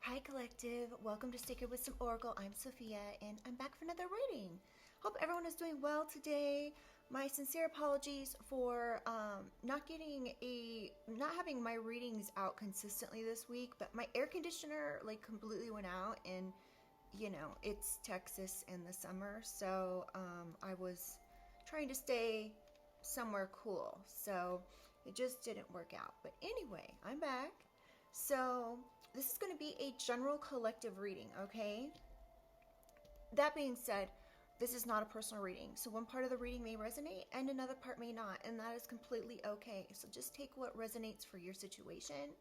Hi Collective, welcome to Sacred Wisdom Oracle. I'm Sophia and I'm back for another reading. Hope everyone is doing well today. My sincere apologies for not having my readings out consistently this week, but my air conditioner completely went out, and it's Texas in the summer, so I was trying to stay somewhere cool, so it just didn't work out. But anyway, I'm back. So this is going to be a general collective reading, okay? That being said, this is not a personal reading. So one part of the reading may resonate and another part may not, and that is completely okay. So just take what resonates for your situation.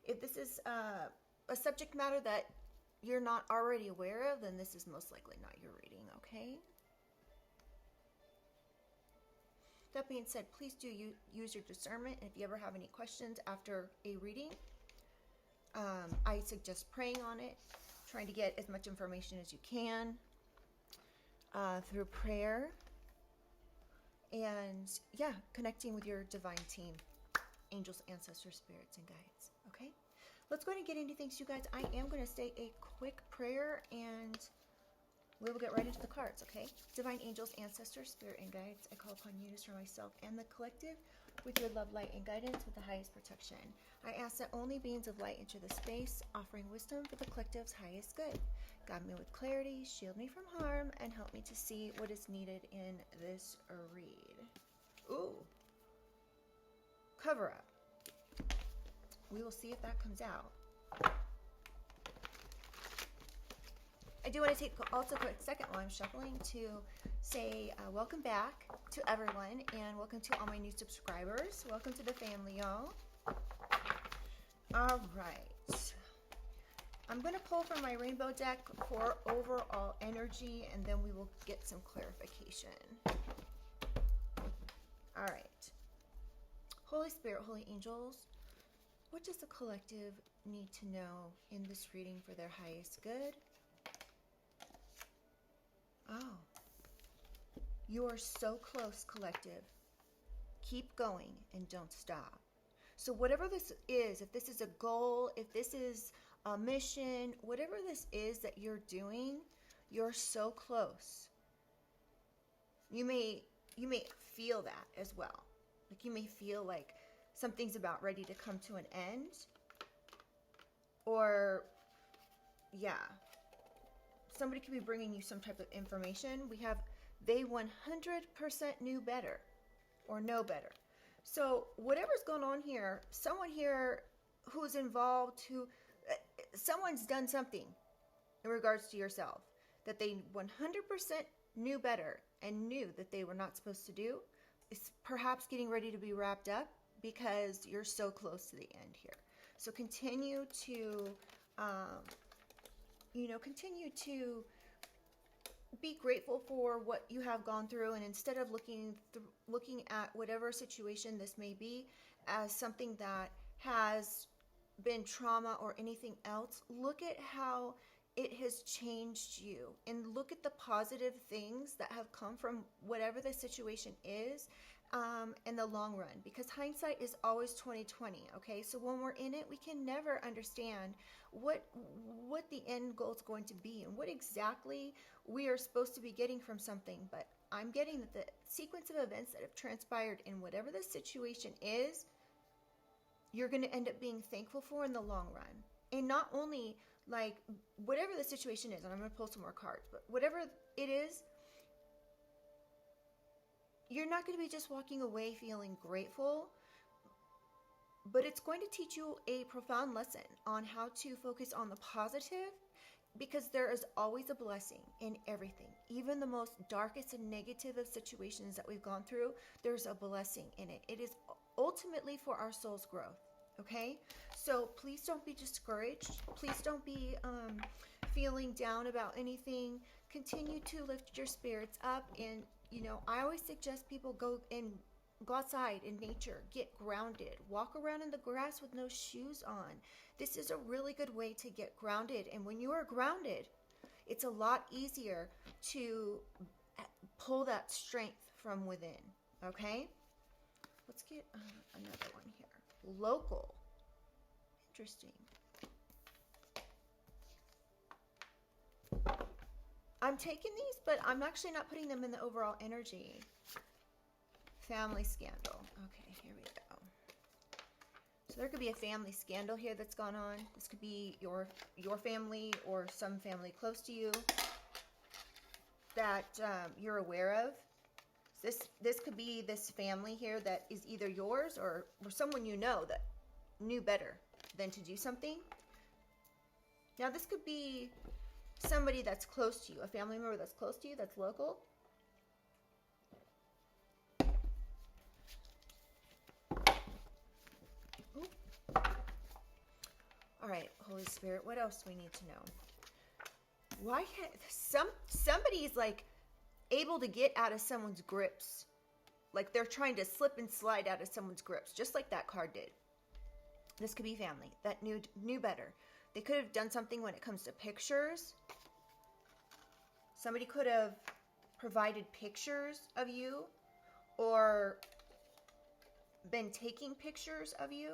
If this is a subject matter that you're not already aware of, then this is most likely not your reading, okay? That being said, please do use your discernment. And if you ever have any questions after a reading, I suggest praying on it, trying to get as much information as you can through prayer, and yeah, connecting with your divine team, angels, ancestors, spirits, and guides. Okay, let's go ahead and get into things, you guys. I am going to say a quick prayer and we will get right into the cards, okay? Divine angels, ancestors, spirit, and guides, I call upon you to surround myself and the collective with your love, light, and guidance with the highest protection. I ask that only beings of light enter the space, offering wisdom for the collective's highest good. Guide me with clarity, shield me from harm, and help me to see what is needed in this read. Ooh. Cover up. We will see if that comes out. I do want to take also a quick second while I'm shuffling to say welcome back to everyone, and welcome to all my new subscribers. Welcome to the family, y'all. All right. I'm going to pull from my rainbow deck for overall energy, and then we will get some clarification. All right. Holy Spirit, Holy Angels, what does the collective need to know in this reading for their highest good? Oh, you are so close, collective. Keep going and don't stop. So whatever this is, if this is a goal, if this is a mission, whatever this is that you're doing, you're so close. You may feel that as well. Like you may feel like something's about ready to come to an end. Or, yeah. Somebody could be bringing you some type of information. We have they 100% knew better or know better. So whatever's going on here, someone here who's involved, someone's done something in regards to yourself that they 100% knew better and knew that they were not supposed to do. Is perhaps getting ready to be wrapped up because you're so close to the end here. So continue to continue to be grateful for what you have gone through, and instead of looking at whatever situation this may be as something that has been trauma or anything else, look at how it has changed you and look at the positive things that have come from whatever the situation is in the long run, because hindsight is always 20/20. Okay, so when we're in it, we can never understand what the end goal is going to be and what exactly we are supposed to be getting from something. But I'm getting that the sequence of events that have transpired in whatever the situation is, you're going to end up being thankful for in the long run. And not only like whatever the situation is, and I'm going to pull some more cards, but whatever it is, you're not going to be just walking away feeling grateful, but it's going to teach you a profound lesson on how to focus on the positive, because there is always a blessing in everything. Even the most darkest and negative of situations that we've gone through, there's a blessing in it. It is ultimately for our soul's growth. Okay, so please don't be discouraged. Please don't be feeling down about anything. Continue to lift your spirits up. And I always suggest people go outside in nature, get grounded, walk around in the grass with no shoes on. This is a really good way to get grounded. And when you are grounded, it's a lot easier to pull that strength from within. Okay, let's get another one here. Local. Interesting. I'm taking these, but I'm actually not putting them in the overall energy. Family scandal. Okay, here we go. So there could be a family scandal here that's gone on. This could be your family or some family close to you that you're aware of. This could be this family here that is either yours or someone you know that knew better than to do something. Now this could be somebody that's close to you, a family member that's close to you, that's local. Ooh. All right, Holy Spirit, what else do we need to know? Why can't somebody's like able to get out of someone's grips? Like they're trying to slip and slide out of someone's grips, just like that card did. This could be family that knew better. They could have done something when it comes to pictures. Somebody could have provided pictures of you or been taking pictures of you.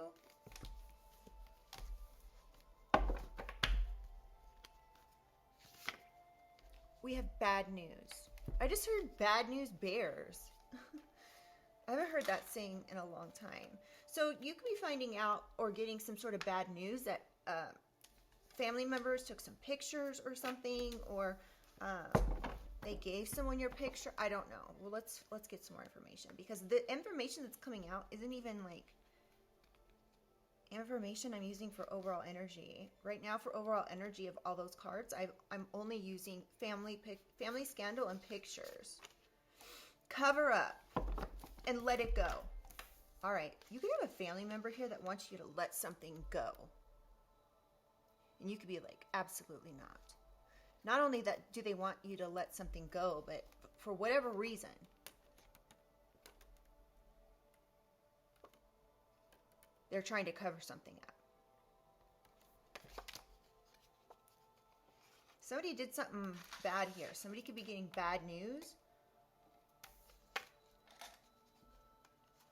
We have bad news. I just heard bad news bears. I haven't heard that saying in a long time. So you could be finding out or getting some sort of bad news that family members took some pictures or something, or they gave someone your picture. I don't know. Well, let's get some more information, because the information that's coming out isn't even like information I'm using for overall energy. Right now, for overall energy of all those cards, I'm only using family scandal and pictures. Cover up and let it go. All right, you could have a family member here that wants you to let something go. And you could be like, absolutely not. Not only that do they want you to let something go, but for whatever reason, they're trying to cover something up. Somebody did something bad here. Somebody could be getting bad news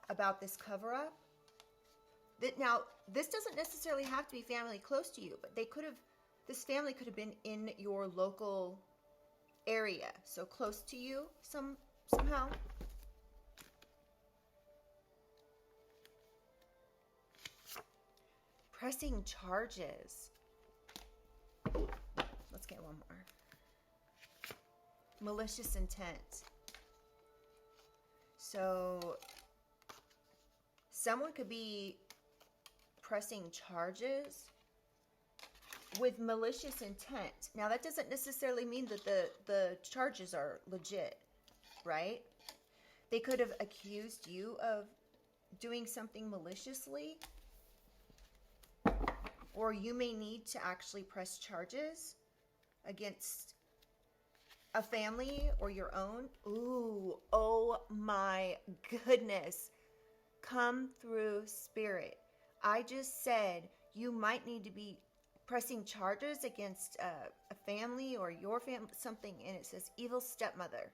about this cover-up. Now, this doesn't necessarily have to be family close to you, but this family could have been in your local area, so close to you somehow. Pressing charges. Let's get one more. Malicious intent. So someone could be pressing charges with malicious intent. Now that doesn't necessarily mean that the charges are legit, right? They could have accused you of doing something maliciously, or you may need to actually press charges against a family or your own. Ooh, oh my goodness. Come through, Spirit. I just said you might need to be pressing charges against a family or your family, something, and it says evil stepmother.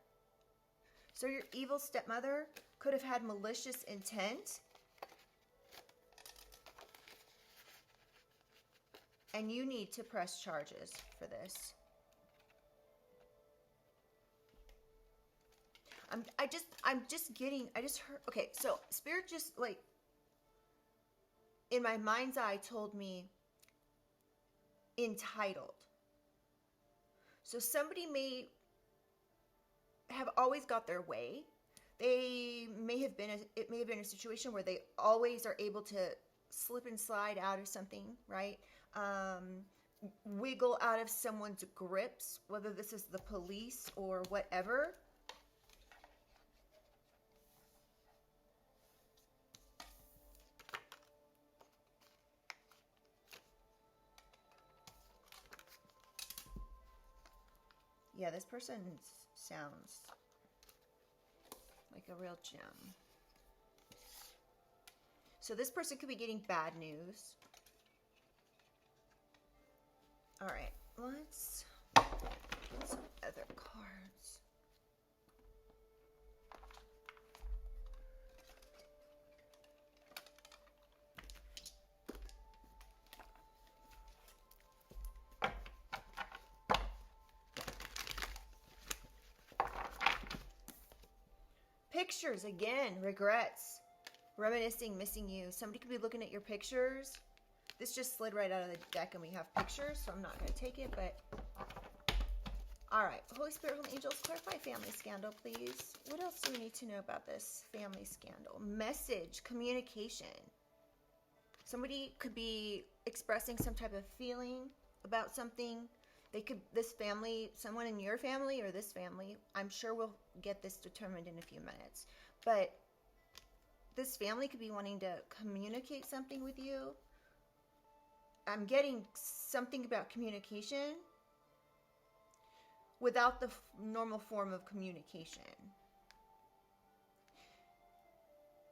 So your evil stepmother could have had malicious intent, and you need to press charges for this. I just heard, okay, so Spirit just like, in my mind's eye told me entitled. So somebody may have always got their way. It may have been a situation where they always are able to slip and slide out of something, right? Wiggle out of someone's grips, whether this is the police or whatever. Yeah, this person sounds like a real gem. So this person could be getting bad news. All right, let's get some other cards. Pictures, again, regrets, reminiscing, missing you. Somebody could be looking at your pictures. This just slid right out of the deck and we have pictures, so I'm not going to take it, but... Alright, Holy Spirit, Holy Angels, clarify family scandal, please. What else do we need to know about this family scandal? Message, communication. Somebody could be expressing some type of feeling about something. They could, this family, someone in your family or this family, I'm sure we'll get this determined in a few minutes. But this family could be wanting to communicate something with you. I'm getting something about communication without the normal form of communication.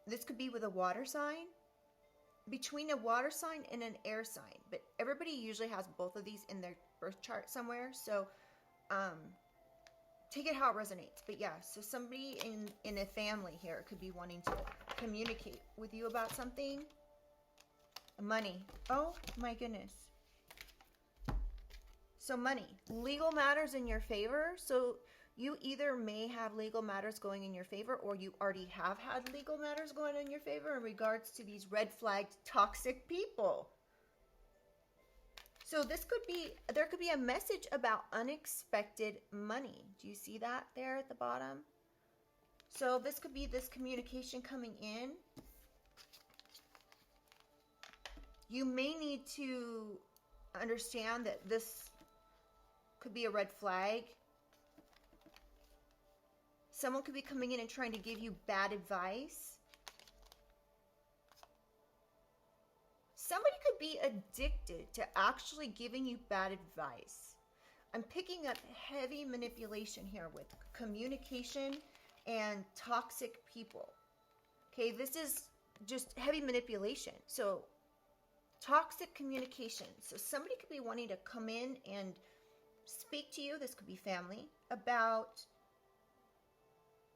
This could be with a water sign, between a water sign and an air sign, but everybody usually has both of these in their birth chart somewhere, so take it how it resonates. But yeah, so somebody in a family here could be wanting to communicate with you about something. Money. Oh my goodness. So money, legal matters in your favor. So you either may have legal matters going in your favor, or you already have had legal matters going in your favor in regards to these red flagged toxic people. So this could be, there could be a message about unexpected money. Do you see that there at the bottom? So this could be this communication coming in. You may need to understand that this could be a red flag. Someone could be coming in and trying to give you bad advice. Somebody could be addicted to actually giving you bad advice. I'm picking up heavy manipulation here with communication and toxic people. Okay, this is just heavy manipulation. So toxic communication. So somebody could be wanting to come in and speak to you, this could be family, about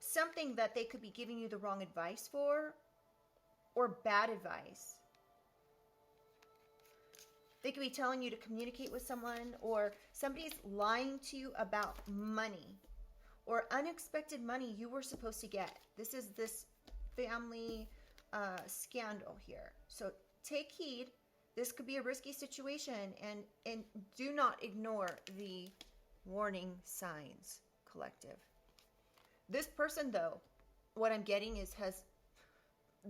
something that they could be giving you the wrong advice for, or bad advice. They could be telling you to communicate with someone, or somebody's lying to you about money or unexpected money you were supposed to get. This is this family scandal here. So take heed. This could be a risky situation, and do not ignore the warning signs, collective. This person, though, what I'm getting is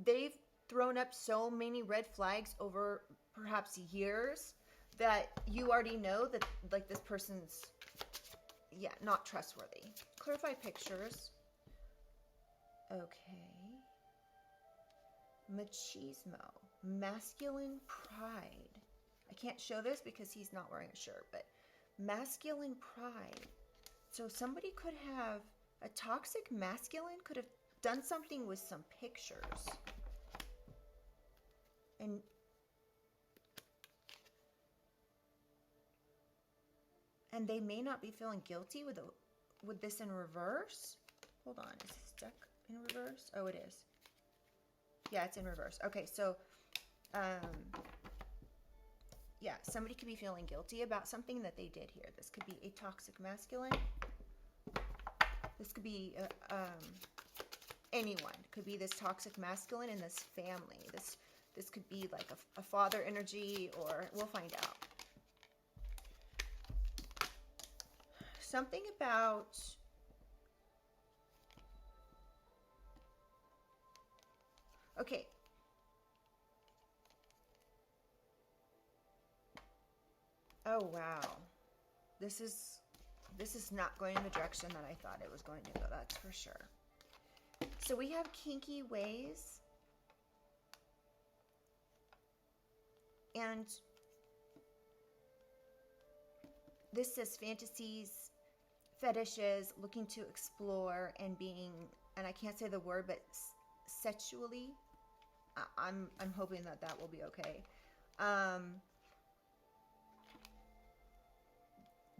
they've thrown up so many red flags over perhaps years that you already know that, like, this person's, yeah, not trustworthy. Clarify pictures. Okay. Machismo. Masculine pride. I can't show this because he's not wearing a shirt, but masculine pride. So somebody could have, a toxic masculine could have done something with some pictures. And they may not be feeling guilty with this in reverse. Hold on, is this deck in reverse? Oh, it is. Yeah, it's in reverse. Okay, so yeah, somebody could be feeling guilty about something that they did here. This could be a toxic masculine. This could be anyone. Could be this toxic masculine in this family. This could be like a father energy, or we'll find out. Something about okay. Oh wow. This is not going in the direction that I thought it was going to go, that's for sure. So we have kinky ways. And this says fantasies, fetishes, looking to explore and being, and I can't say the word, but sexually. I'm hoping that will be okay.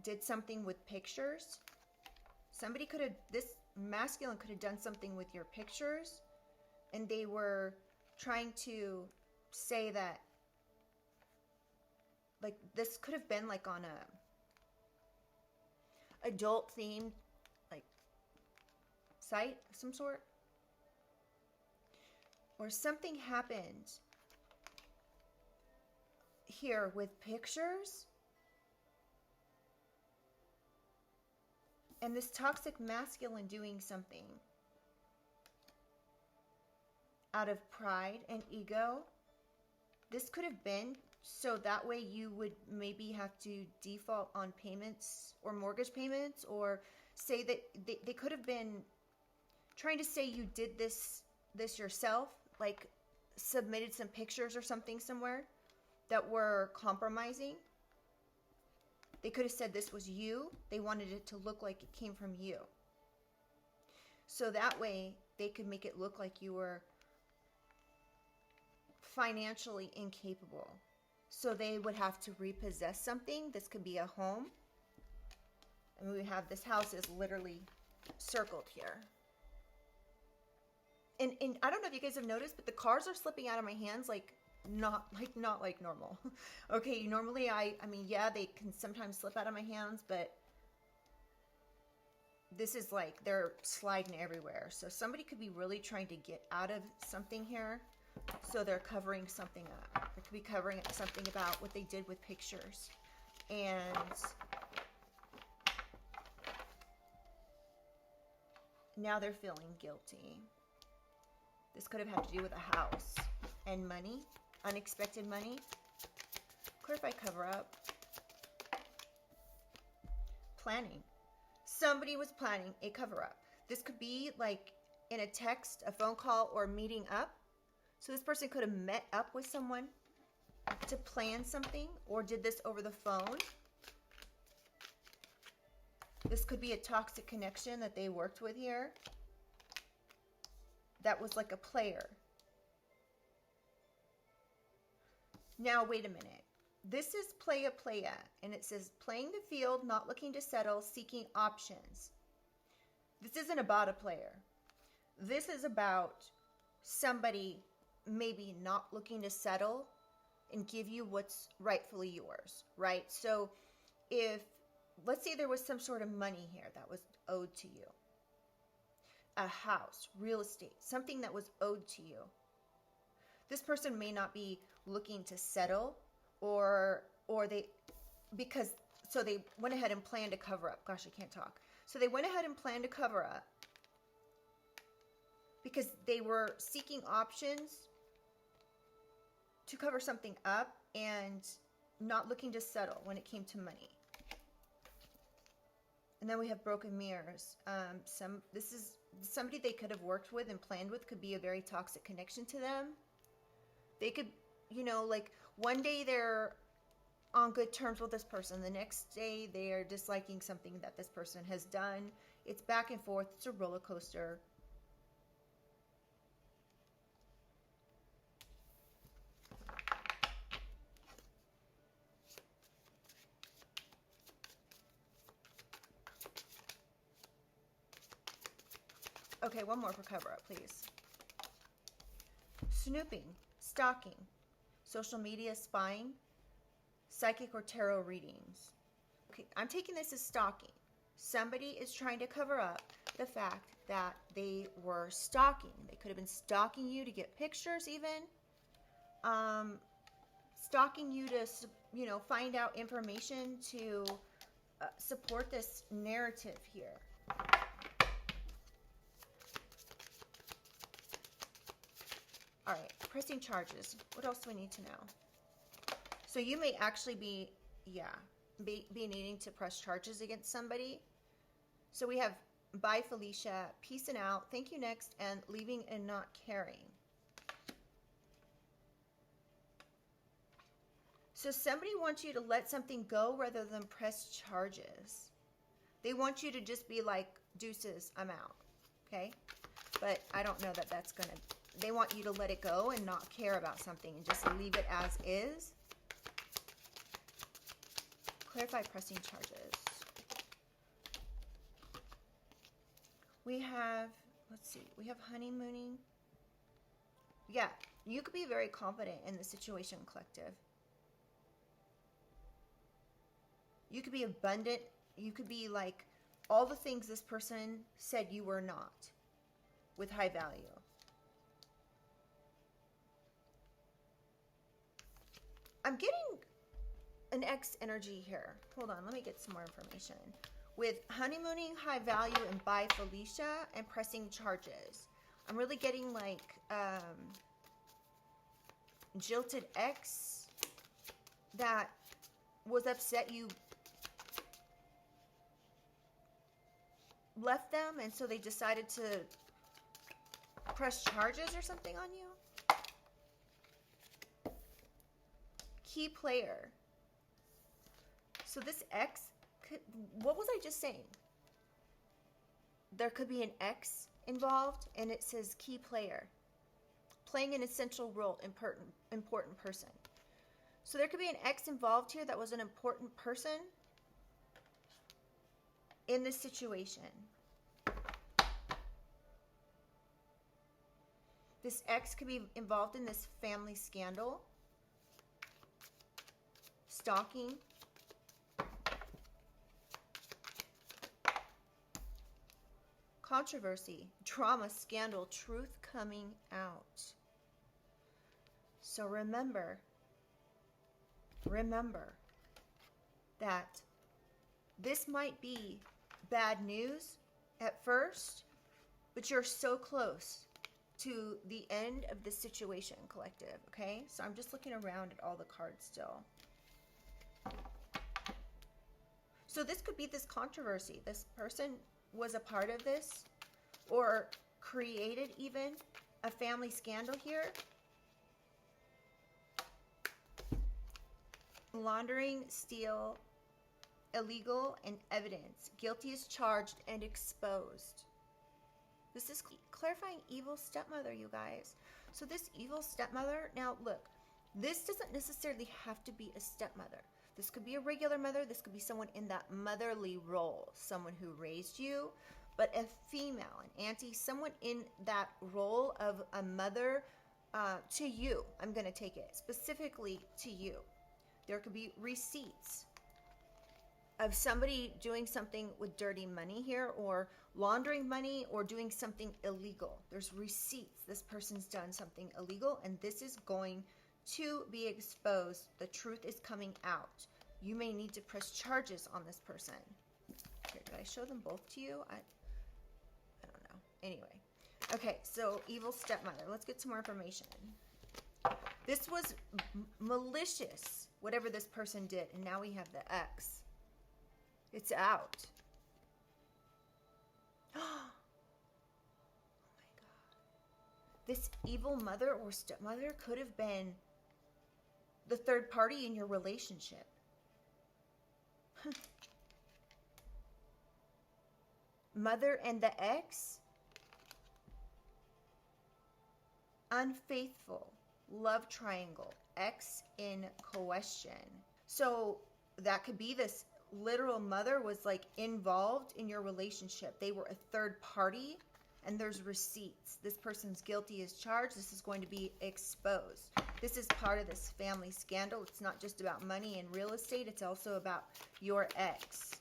Did something with pictures. Somebody could have, this masculine could have done something with your pictures, and they were trying to say that, like, this could have been like on a adult themed, like, site of some sort. or something happened here with pictures. And this toxic masculine doing something out of pride and ego. This could have been so that way you would maybe have to default on payments or mortgage payments, or say that they could have been trying to say you did this yourself, like submitted some pictures or something somewhere that were compromising. They could have said this was you. They wanted it to look like it came from you. So that way they could make it look like you were financially incapable. So they would have to repossess something. This could be a home. And we have this house is literally circled here. And I don't know if you guys have noticed, but the cards are slipping out of my hands not like normal. Okay, normally I mean, yeah, they can sometimes slip out of my hands, but this is like they're sliding everywhere. So somebody could be really trying to get out of something here. So they're covering something up. They could be covering up something about what they did with pictures. And now they're feeling guilty. This could have had to do with a house and money, unexpected money. Clarify cover up. Planning. Somebody was planning a cover up. This could be like in a text, a phone call, or meeting up. So this person could have met up with someone to plan something, or did this over the phone. This could be a toxic connection that they worked with here. That was like a player. Now, wait a minute. This is playa, and it says playing the field, not looking to settle, seeking options. This isn't about a player. This is about somebody maybe not looking to settle and give you what's rightfully yours, right? So if, let's say there was some sort of money here that was owed to you, a house, real estate, something that was owed to you. This person may not be looking to settle, or they, because, so they went ahead and planned to cover up. Gosh, I can't talk. So they went ahead and planned to cover up because they were seeking options to cover something up and not looking to settle when it came to money. And then we have broken mirrors. This is somebody they could have worked with and planned with, could be a very toxic connection to them. They could, you know, like one day they're on good terms with this person. The next day they are disliking something that this person has done. It's back and forth. It's a roller coaster. Okay, one more for cover up, please. Snooping, stalking, social media spying, psychic or tarot readings. Okay, I'm taking this as stalking. Somebody is trying to cover up the fact that they were stalking. They could have been stalking you to get pictures even. Stalking you to, you know, find out information to support this narrative here. All right, pressing charges. What else do we need to know? So you may actually be, be needing to press charges against somebody. So we have bye Felicia, peace and out, thank you next, and leaving and not caring. So somebody wants you to let something go rather than press charges. They want you to just be like, deuces, I'm out, okay? But I don't know that that's going to... They want you to let it go and not care about something and just leave it as is. Clarify pressing charges. We have, let's see, we have honeymooning. Yeah, you could be very confident in the situation, collective. You could be abundant. You could be like all the things this person said you were not, with high value. I'm getting an ex energy here. Hold on, let me get some more information. With honeymooning, high value, and by Felicia, and pressing charges. I'm really getting like jilted ex that was upset you left them, and so they decided to press charges or something on you. Key player. So this ex could, what was I just saying? There could be an ex involved, and it says key player, playing an essential role, important person. So there could be an ex involved here that was an important person in this situation. This ex could be involved in this family scandal, stalking, controversy, drama, scandal, truth coming out. So remember that this might be bad news at first, but you're so close to the end of the situation, collective, okay? So I'm just looking around at all the cards still. So this could be this controversy. This person was a part of this or created even a family scandal here. Laundering, steal, illegal, and evidence. Guilty is charged and exposed. This is clarifying evil stepmother, you guys. So this evil stepmother, now look, this doesn't necessarily have to be a stepmother. This could be a regular mother. This could be someone in that motherly role, someone who raised you, but a female, an auntie, someone in that role of a mother to you. I'm going to take it specifically to you. There could be receipts of somebody doing something with dirty money here, or laundering money, or doing something illegal. There's receipts. This person's done something illegal, and this is going to be exposed. The truth is coming out. You may need to press charges on this person. Here, did I show them both to you? I don't know. Anyway. Okay, so evil stepmother. Let's get some more information. This was malicious, whatever this person did, and now we have the X. It's out. Oh my God. This evil mother or stepmother could have been the third party in your relationship. Mother and the ex. Unfaithful. Love triangle. Ex in question. So that could be this literal mother was like involved in your relationship. They were a third party, and there's receipts. This person's guilty is charged. This is going to be exposed. This is part of this family scandal. It's not just about money and real estate. It's also about your ex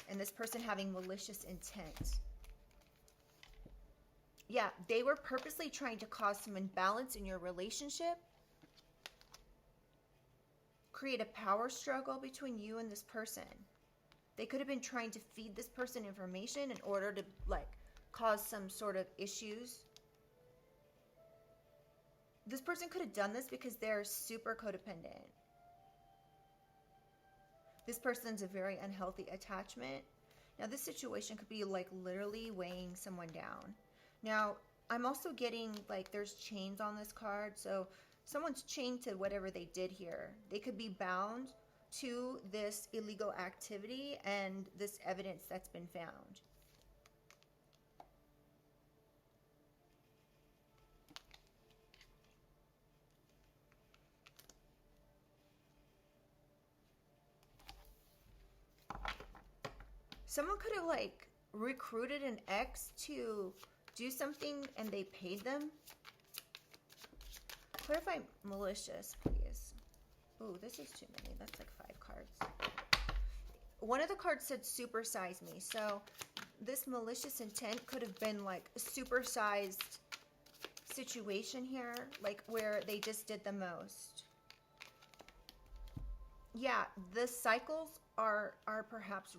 and this person having malicious intent. Yeah, they were purposely trying to cause some imbalance in your relationship, create a power struggle between you and this person. They could have been trying to feed this person information in order to like cause some sort of issues. This person could have done this because they're super codependent. This person's a very unhealthy attachment. Now this situation could be like literally weighing someone down. Now I'm also getting like there's chains on this card. So someone's chained to whatever they did here. They could be bound to this illegal activity and this evidence that's been found. Someone could have like recruited an ex to do something and they paid them. Clarify malicious, please. Ooh, this is too many. That's like 5 cards. One of the cards said supersize me. So this malicious intent could have been like a supersized situation here, like where they just did the most. Yeah, the cycles are perhaps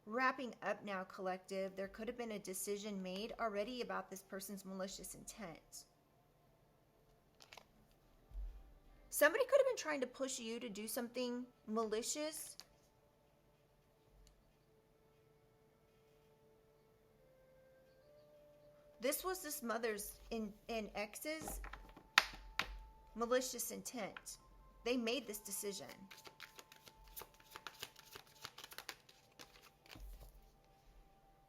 wrapping up now, collective. There could have been a decision made already about this person's malicious intent. Somebody could have been trying to push you to do something malicious. This was this mother's in exes malicious intent. They made this decision.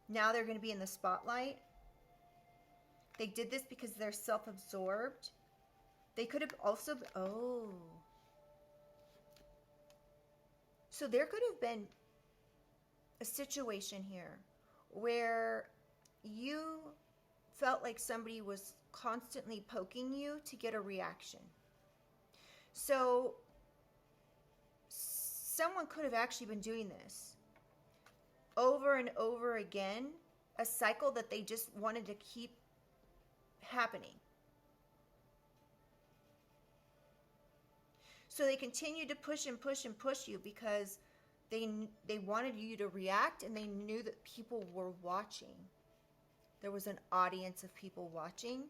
Now they're going to be in the spotlight. They did this because they're self-absorbed. They could have also, oh. So there could have been a situation here where you felt like somebody was constantly poking you to get a reaction. So someone could have actually been doing this over and over again, a cycle that they just wanted to keep happening. So they continued to push and push and push you because they wanted you to react, and they knew that people were watching. There was an audience of people watching.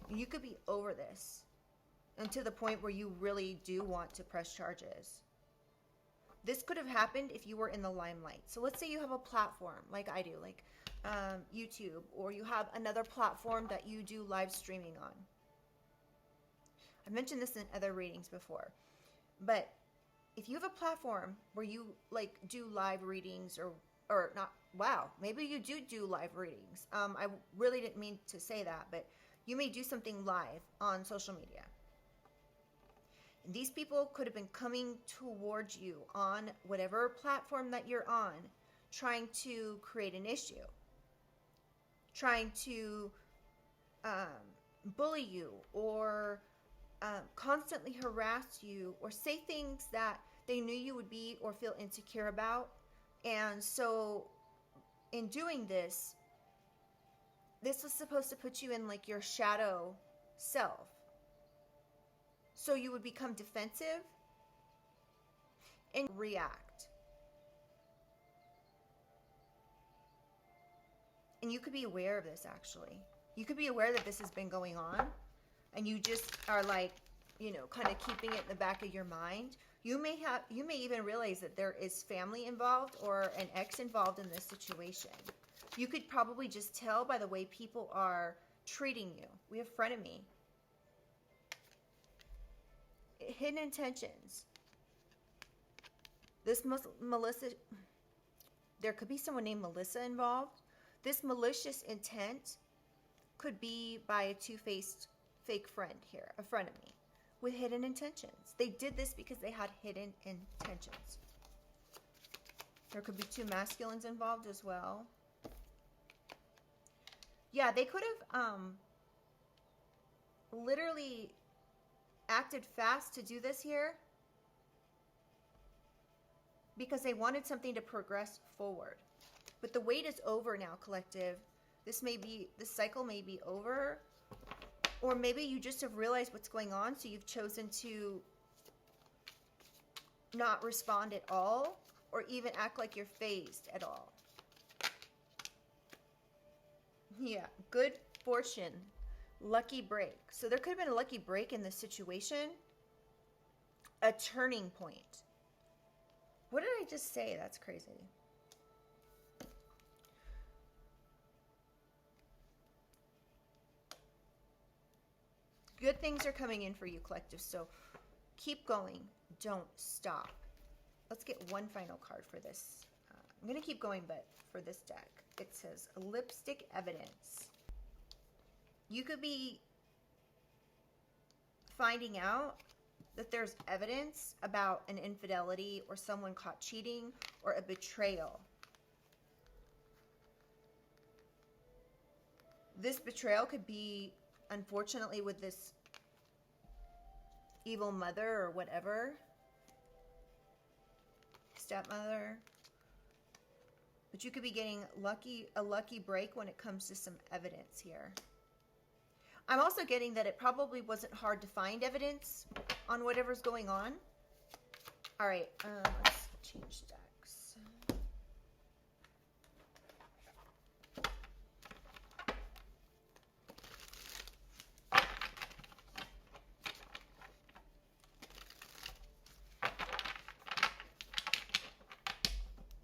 You could be over this, and to the point where you really do want to press charges. This could have happened if you were in the limelight. So let's say you have a platform like I do, like YouTube, or you have another platform that you do live streaming on. I've mentioned this in other readings before, but if you have a platform where you like do live readings, or not, wow, maybe you do live readings. I really didn't mean to say that, but you may do something live on social media. And these people could have been coming towards you on whatever platform that you're on, trying to create an issue, trying to bully you, or constantly harass you, or say things that they knew you would be or feel insecure about. And so in doing this, this was supposed to put you in like your shadow self. So you would become defensive and react. And you could be aware of this, actually. You could be aware that this has been going on, and you just are like, you know, kind of keeping it in the back of your mind. You may even realize that there is family involved or an ex involved in this situation. You could probably just tell by the way people are treating you. We have frenemy. Hidden intentions. This Melissa, there could be someone named Melissa involved. This malicious intent could be by a two-faced fake friend here, a frenemy, with hidden intentions. They did this because they had hidden intentions. There could be two masculines involved as well. Yeah, they could have literally acted fast to do this here because they wanted something to progress forward. But the wait is over now, collective. This cycle may be over, or maybe you just have realized what's going on, so you've chosen to not respond at all, or even act like you're phased at all. Yeah, good fortune. Lucky break. So there could have been a lucky break in this situation. A turning point. What did I just say? That's crazy. Good things are coming in for you, collective. So keep going. Don't stop. Let's get one final card for this. I'm going to keep going, but for this deck, it says lipstick evidence. You could be finding out that there's evidence about an infidelity or someone caught cheating or a betrayal. This betrayal could be, unfortunately, with this evil mother or whatever, stepmother. But you could be getting a lucky break when it comes to some evidence here. I'm also getting that it probably wasn't hard to find evidence on whatever's going on. All right, let's change decks.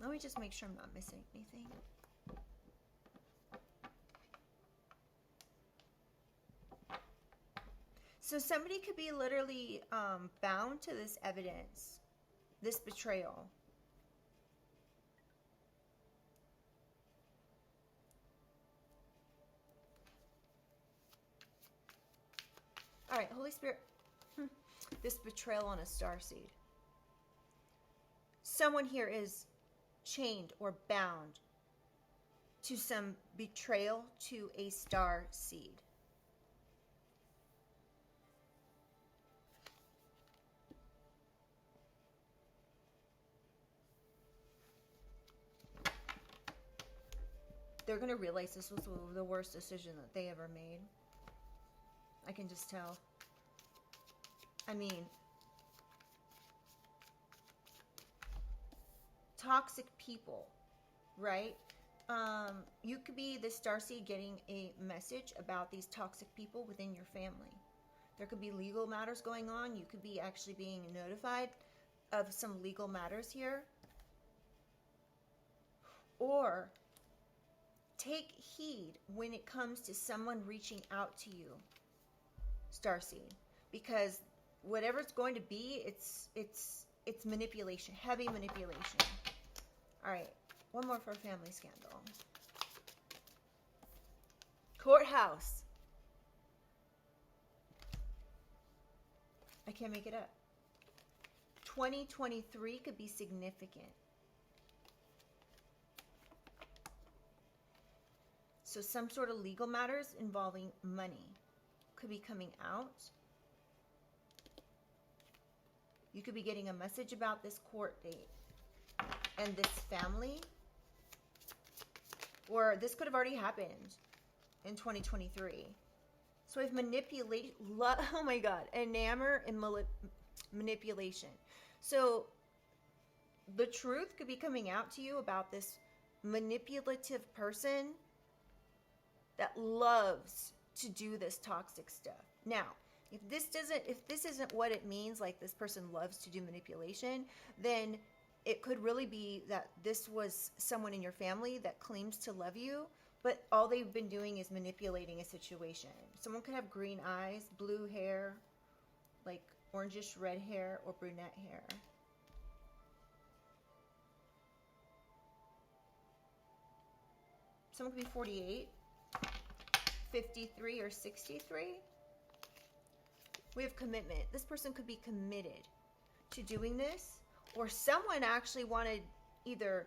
Let me just make sure I'm not missing anything. So somebody could be literally bound to this evidence, this betrayal. All right, Holy Spirit, this betrayal on a starseed. Someone here is chained or bound to some betrayal to a star seed. They're going to realize this was the worst decision that they ever made. I can just tell. I mean, toxic people, right? You could be the starseed getting a message about these toxic people within your family. There could be legal matters going on. You could be actually being notified of some legal matters here. Or take heed when it comes to someone reaching out to you, starseed, because whatever it's going to be, it's manipulation, heavy manipulation. All right, one more for family scandal. Courthouse. I can't make it up. 2023 could be significant. So some sort of legal matters involving money could be coming out. You could be getting a message about this court date and this family. Or this could have already happened in 2023. So we've manipulate, oh my God, enamor and manipulation. So the truth could be coming out to you about this manipulative person that loves to do this toxic stuff. Now, if this isn't what it means, like this person loves to do manipulation, then it could really be that this was someone in your family that claims to love you, but all they've been doing is manipulating a situation. Someone could have green eyes, blue hair, like orangish red hair, or brunette hair. Someone could be 48. 53 or 63. We have commitment. This person could be committed to doing this, or someone actually wanted either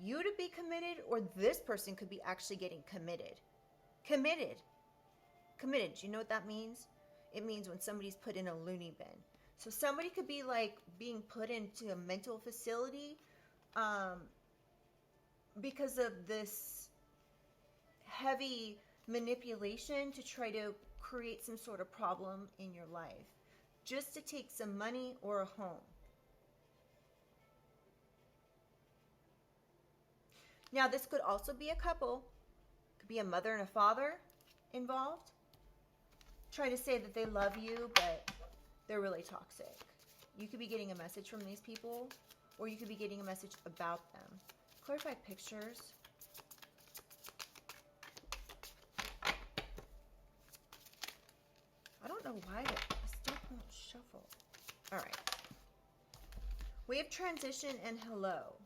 you to be committed, or this person could be actually getting committed. Committed. Do you know what that means? It means when somebody's put in a loony bin. So somebody could be like being put into a mental facility because of this heavy manipulation to try to create some sort of problem in your life, just to take some money or a home. Now, this could also be a couple. Could be a mother and a father involved, trying to say that they love you, but they're really toxic. You could be getting a message from these people, or you could be getting a message about them. Clarify pictures. I don't know why the stuff won't shuffle. All right. We have transition and hello.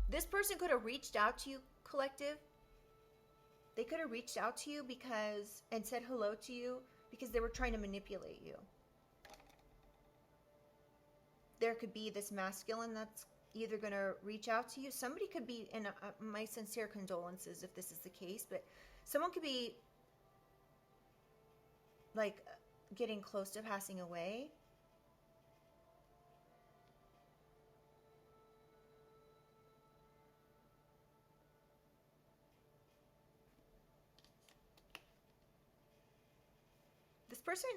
This person could have reached out to you, collective. They could have reached out to you and said hello to you because they were trying to manipulate you. There could be this masculine that's either going to reach out to you. Somebody could be, and my sincere condolences if this is the case, but someone could be like getting close to passing away.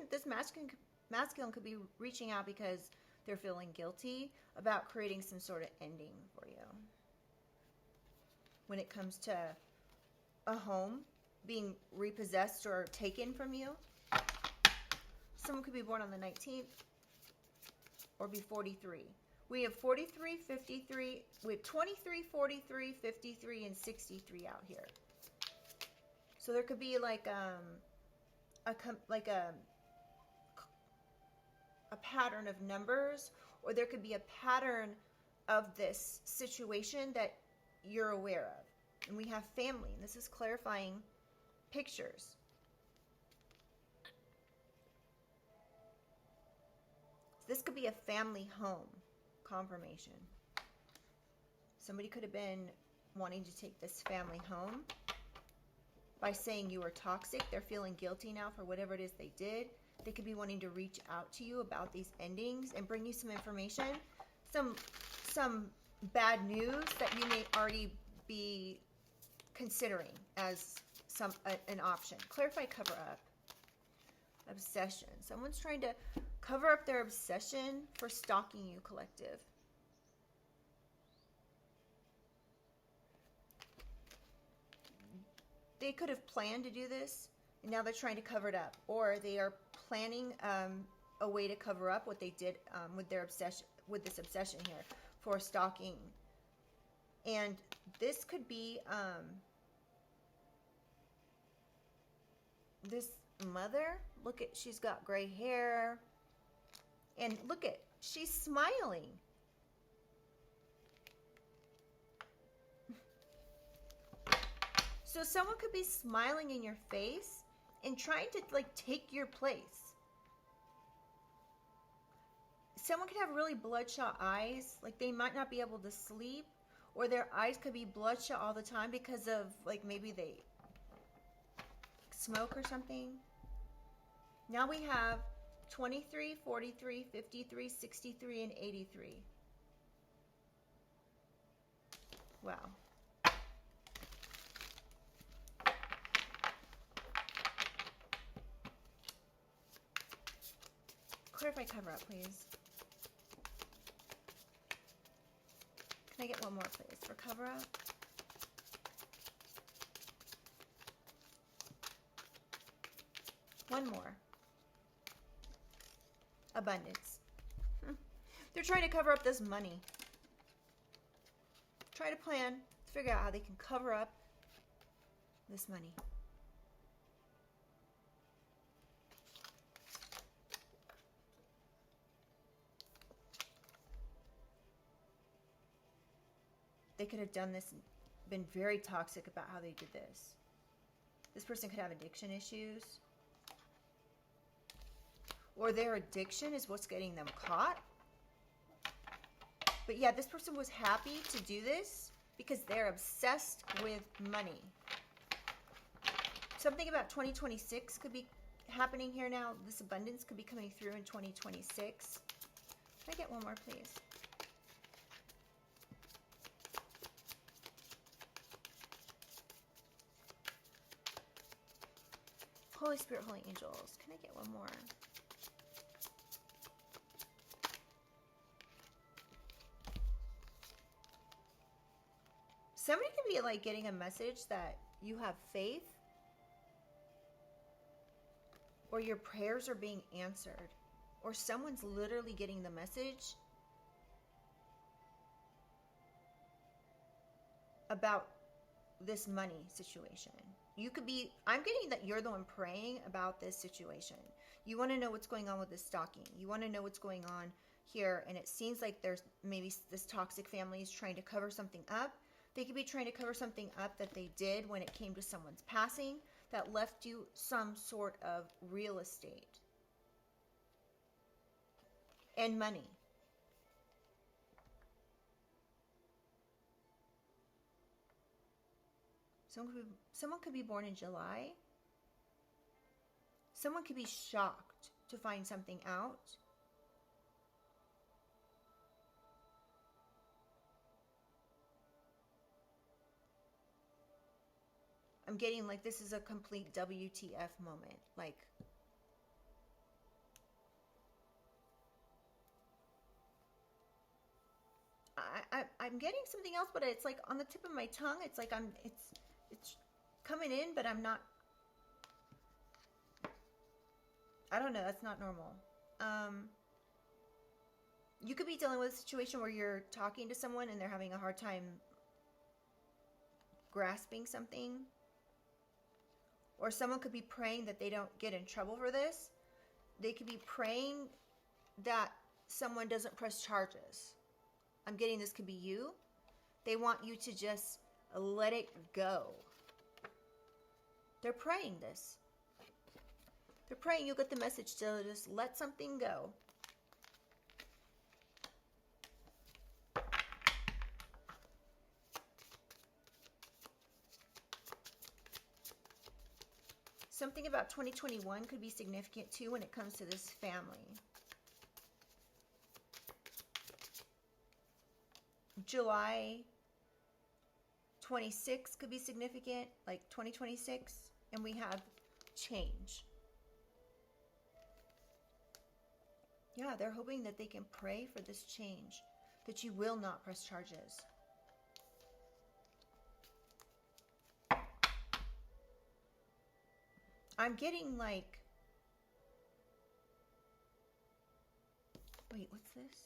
this masculine could be reaching out because they're feeling guilty about creating some sort of ending for you. When it comes to a home being repossessed or taken from you, someone could be born on the 19th or be 43. We have 43, 53, we have 23, 43, 53, and 63 out here. So there could be like a pattern of numbers, or there could be a pattern of this situation that you're aware of. And we have family, and this is clarifying pictures. This could be a family home confirmation. Somebody could have been wanting to take this family home by saying you were toxic. They're feeling guilty now for whatever it is they did. They could be wanting to reach out to you about these endings and bring you some information, some bad news that you may already be considering as an option. Clarify, cover up. Obsession. Someone's trying to cover up their obsession for stalking you, collective. They could have planned to do this, and now they're trying to cover it up. Or they are planning a way to cover up what they did with their obsession, with this obsession here for stalking. And this could be this mother. Look at, she's got gray hair. And look at, she's smiling. So someone could be smiling in your face and trying to like take your place. Someone could have really bloodshot eyes, like they might not be able to sleep, or their eyes could be bloodshot all the time because of like maybe they smoke or something. Now we have 23, 43, 53, 63, and 83. Wow. Clarify, cover up, please. Can I get one more, please, for cover up? One more. Abundance. They're trying to cover up this money. Try to plan to figure out how they can cover up this money. They could have done this and been very toxic about how they did this. This person could have addiction issues. Or their addiction is what's getting them caught. But yeah, this person was happy to do this because they're obsessed with money. Something about 2026 could be happening here now. This abundance could be coming through in 2026. Can I get one more, please? Holy Spirit, Holy Angels, can I get one more? Somebody could be like getting a message that you have faith, or your prayers are being answered, or someone's literally getting the message about this money situation. You could be, I'm getting that you're the one praying about this situation. You want to know what's going on with this stalking. You want to know what's going on here, and it seems like there's maybe this toxic family is trying to cover something up. They could be trying to cover something up that they did when it came to someone's passing that left you some sort of real estate and money. Someone could be born in July. Someone could be shocked to find something out. I'm getting like this is a complete WTF moment. Like, I'm getting something else, but it's like on the tip of my tongue. It's like it's coming in, but I'm not. I don't know. That's not normal. You could be dealing with a situation where you're talking to someone and they're having a hard time grasping something. Or someone could be praying that they don't get in trouble for this. They could be praying that someone doesn't press charges. I'm getting this could be you. They want you to just let it go. They're praying this. They're praying you'll get the message to just let something go. Something about 2021 could be significant too when it comes to this family. July 26 could be significant, like 2026, and we have change. Yeah, they're hoping that they can pray for this change, that you will not press charges. I'm getting like, wait, what's this?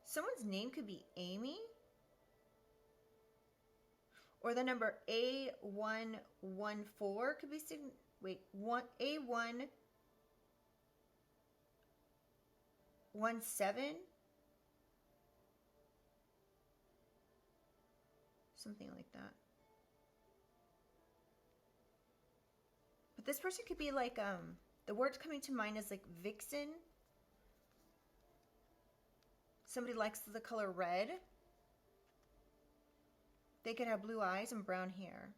Someone's name could be Amy. Or the number A114 could be, A117. Something like that. But this person could be like, the word coming to mind is like vixen. Somebody likes the color red. They could have blue eyes and brown hair.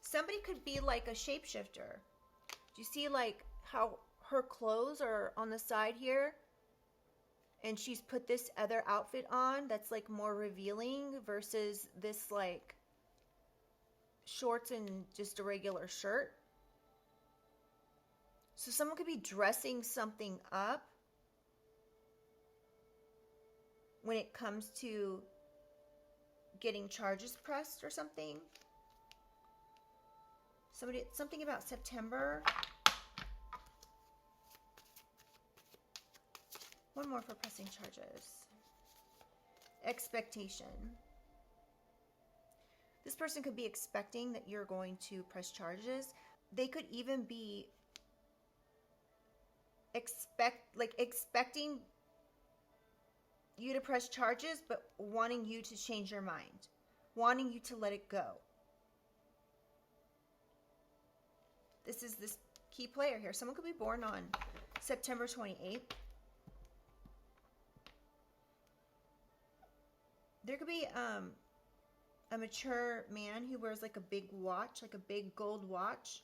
Somebody could be like a shapeshifter. Do you see like how her clothes are on the side here? And she's put this other outfit on that's like more revealing versus this like shorts and just a regular shirt. So someone could be dressing something up when it comes to getting charges pressed or something. Something about September. One more for pressing charges. Expectation. This person could be expecting that you're going to press charges. They could even be expecting you to press charges, but wanting you to change your mind, wanting you to let it go. This is this key player here. Someone could be born on September 28th. There could be a mature man who wears like a big watch, like a big gold watch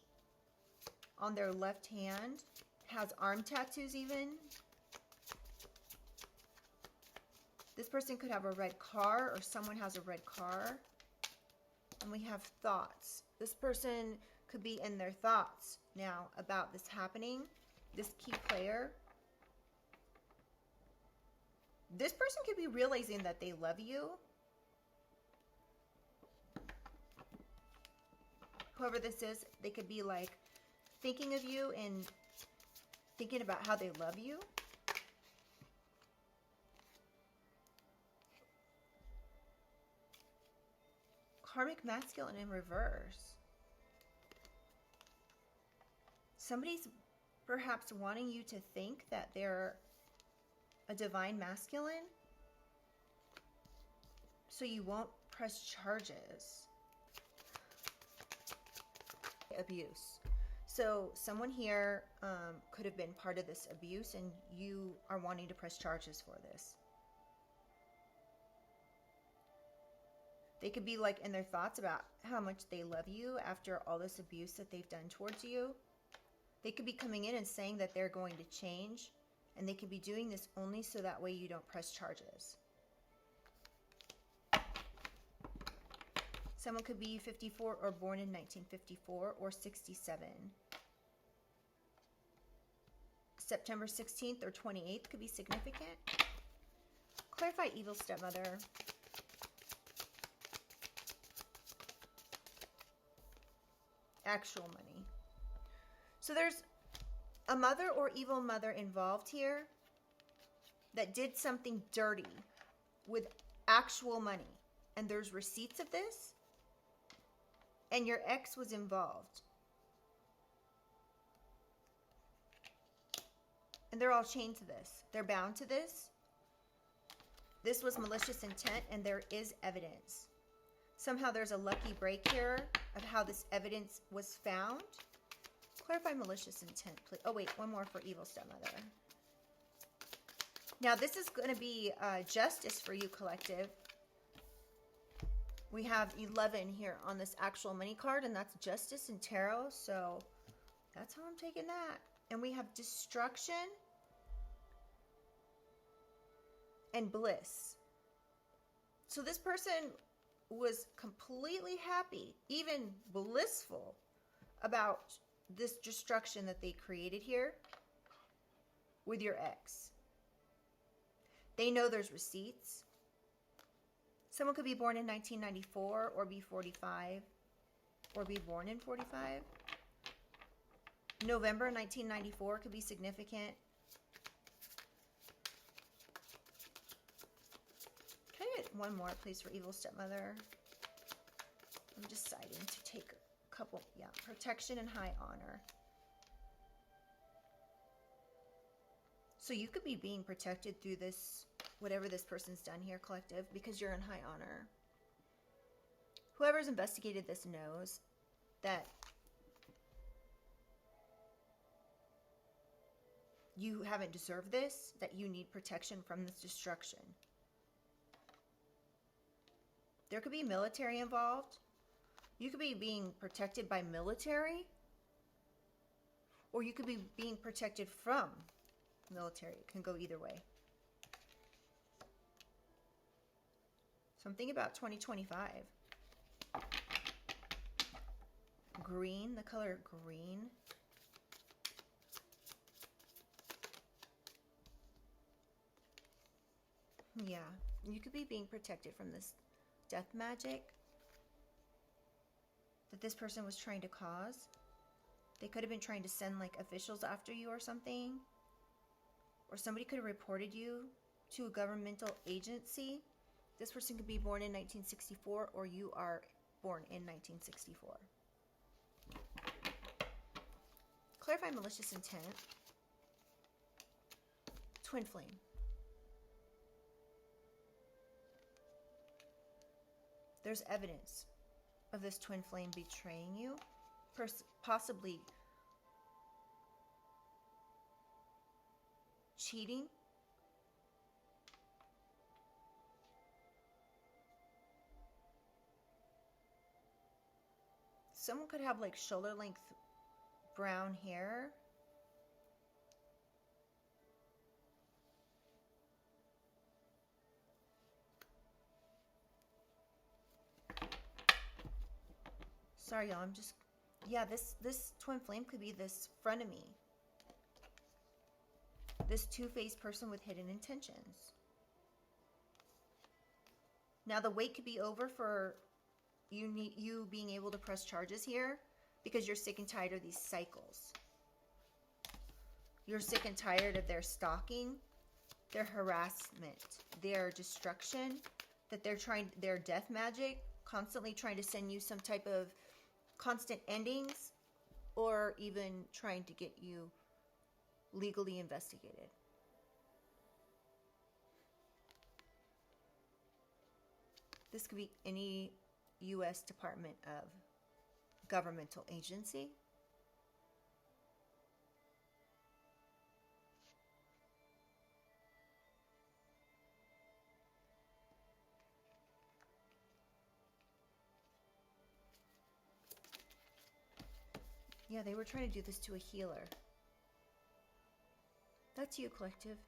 on their left hand, has arm tattoos even. This person could have a red car, or someone has a red car. And we have thoughts. This person could be in their thoughts now about this happening. This key player. This person could be realizing that they love you. Whoever this is, they could be like thinking of you and thinking about how they love you. Karmic masculine in reverse. Somebody's perhaps wanting you to think that they're a divine masculine, so you won't press charges. Abuse. So someone here could have been part of this abuse, and you are wanting to press charges for this. They could be like in their thoughts about how much they love you after all this abuse that they've done towards you. They could be coming in and saying that they're going to change, and they could be doing this only so that way you don't press charges. Someone could be 54 or born in 1954 or 67. September 16th or 28th could be significant. Clarify evil stepmother. Actual money. So there's a mother or evil mother involved here that did something dirty with actual money. And there's receipts of this. And your ex was involved. And they're all chained to this. They're bound to this. This was malicious intent, and there is evidence. Somehow there's a lucky break here of how this evidence was found. Clarify malicious intent, please. Oh, wait, one more for evil stepmother. Now, this is going to be justice for you, collective. We have 11 here on this actual money card, and that's justice in tarot, so that's how I'm taking that. And we have destruction and bliss. So this person was completely happy, even blissful about this destruction that they created here with your ex. They know there's receipts. Someone could be born in 1994 or be 45 or be born in 45. November 1994 could be significant. Can I get one more, please, for evil stepmother? I'm deciding to take a couple. Yeah, protection and high honor. So you could be being protected through this, whatever this person's done here, collective, because you're in high honor. Whoever's investigated this knows that you haven't deserved this, that you need protection from this destruction. There could be military involved. You could be being protected by military, or you could be being protected from military. It can go either way. Something about 2025. Green, the color green. Yeah, you could be being protected from this death magic that this person was trying to cause. They could have been trying to send like officials after you or something. Or somebody could have reported you to a governmental agency. This person could be born in 1964 or you are born in 1964. Clarify malicious intent. Twin flame. There's evidence of this twin flame betraying you, possibly cheating. Someone could have like shoulder length brown hair. Sorry, y'all. I'm just, yeah, this twin flame could be this frenemy. This two-faced person with hidden intentions. Now the wait could be over for you being able to press charges here because you're sick and tired of these cycles. You're sick and tired of their stalking, their harassment, their destruction, that their death magic, constantly trying to send you some type of constant endings, or even trying to get you legally investigated. This could be any U.S. Department of governmental agency. Yeah, they were trying to do this to a healer. That's you, collective.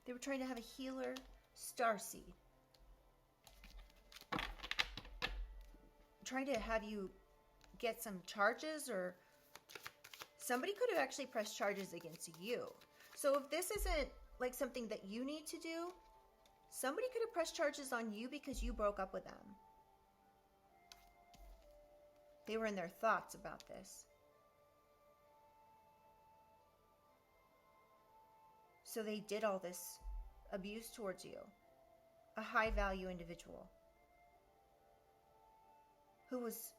They were trying to have a healer starseed. Trying to have you get some charges or somebody could have actually pressed charges against you. So if this isn't like something that you need to do, somebody could have pressed charges on you because you broke up with them. They were in their thoughts about this. So they did all this abuse towards you. A high value individual who was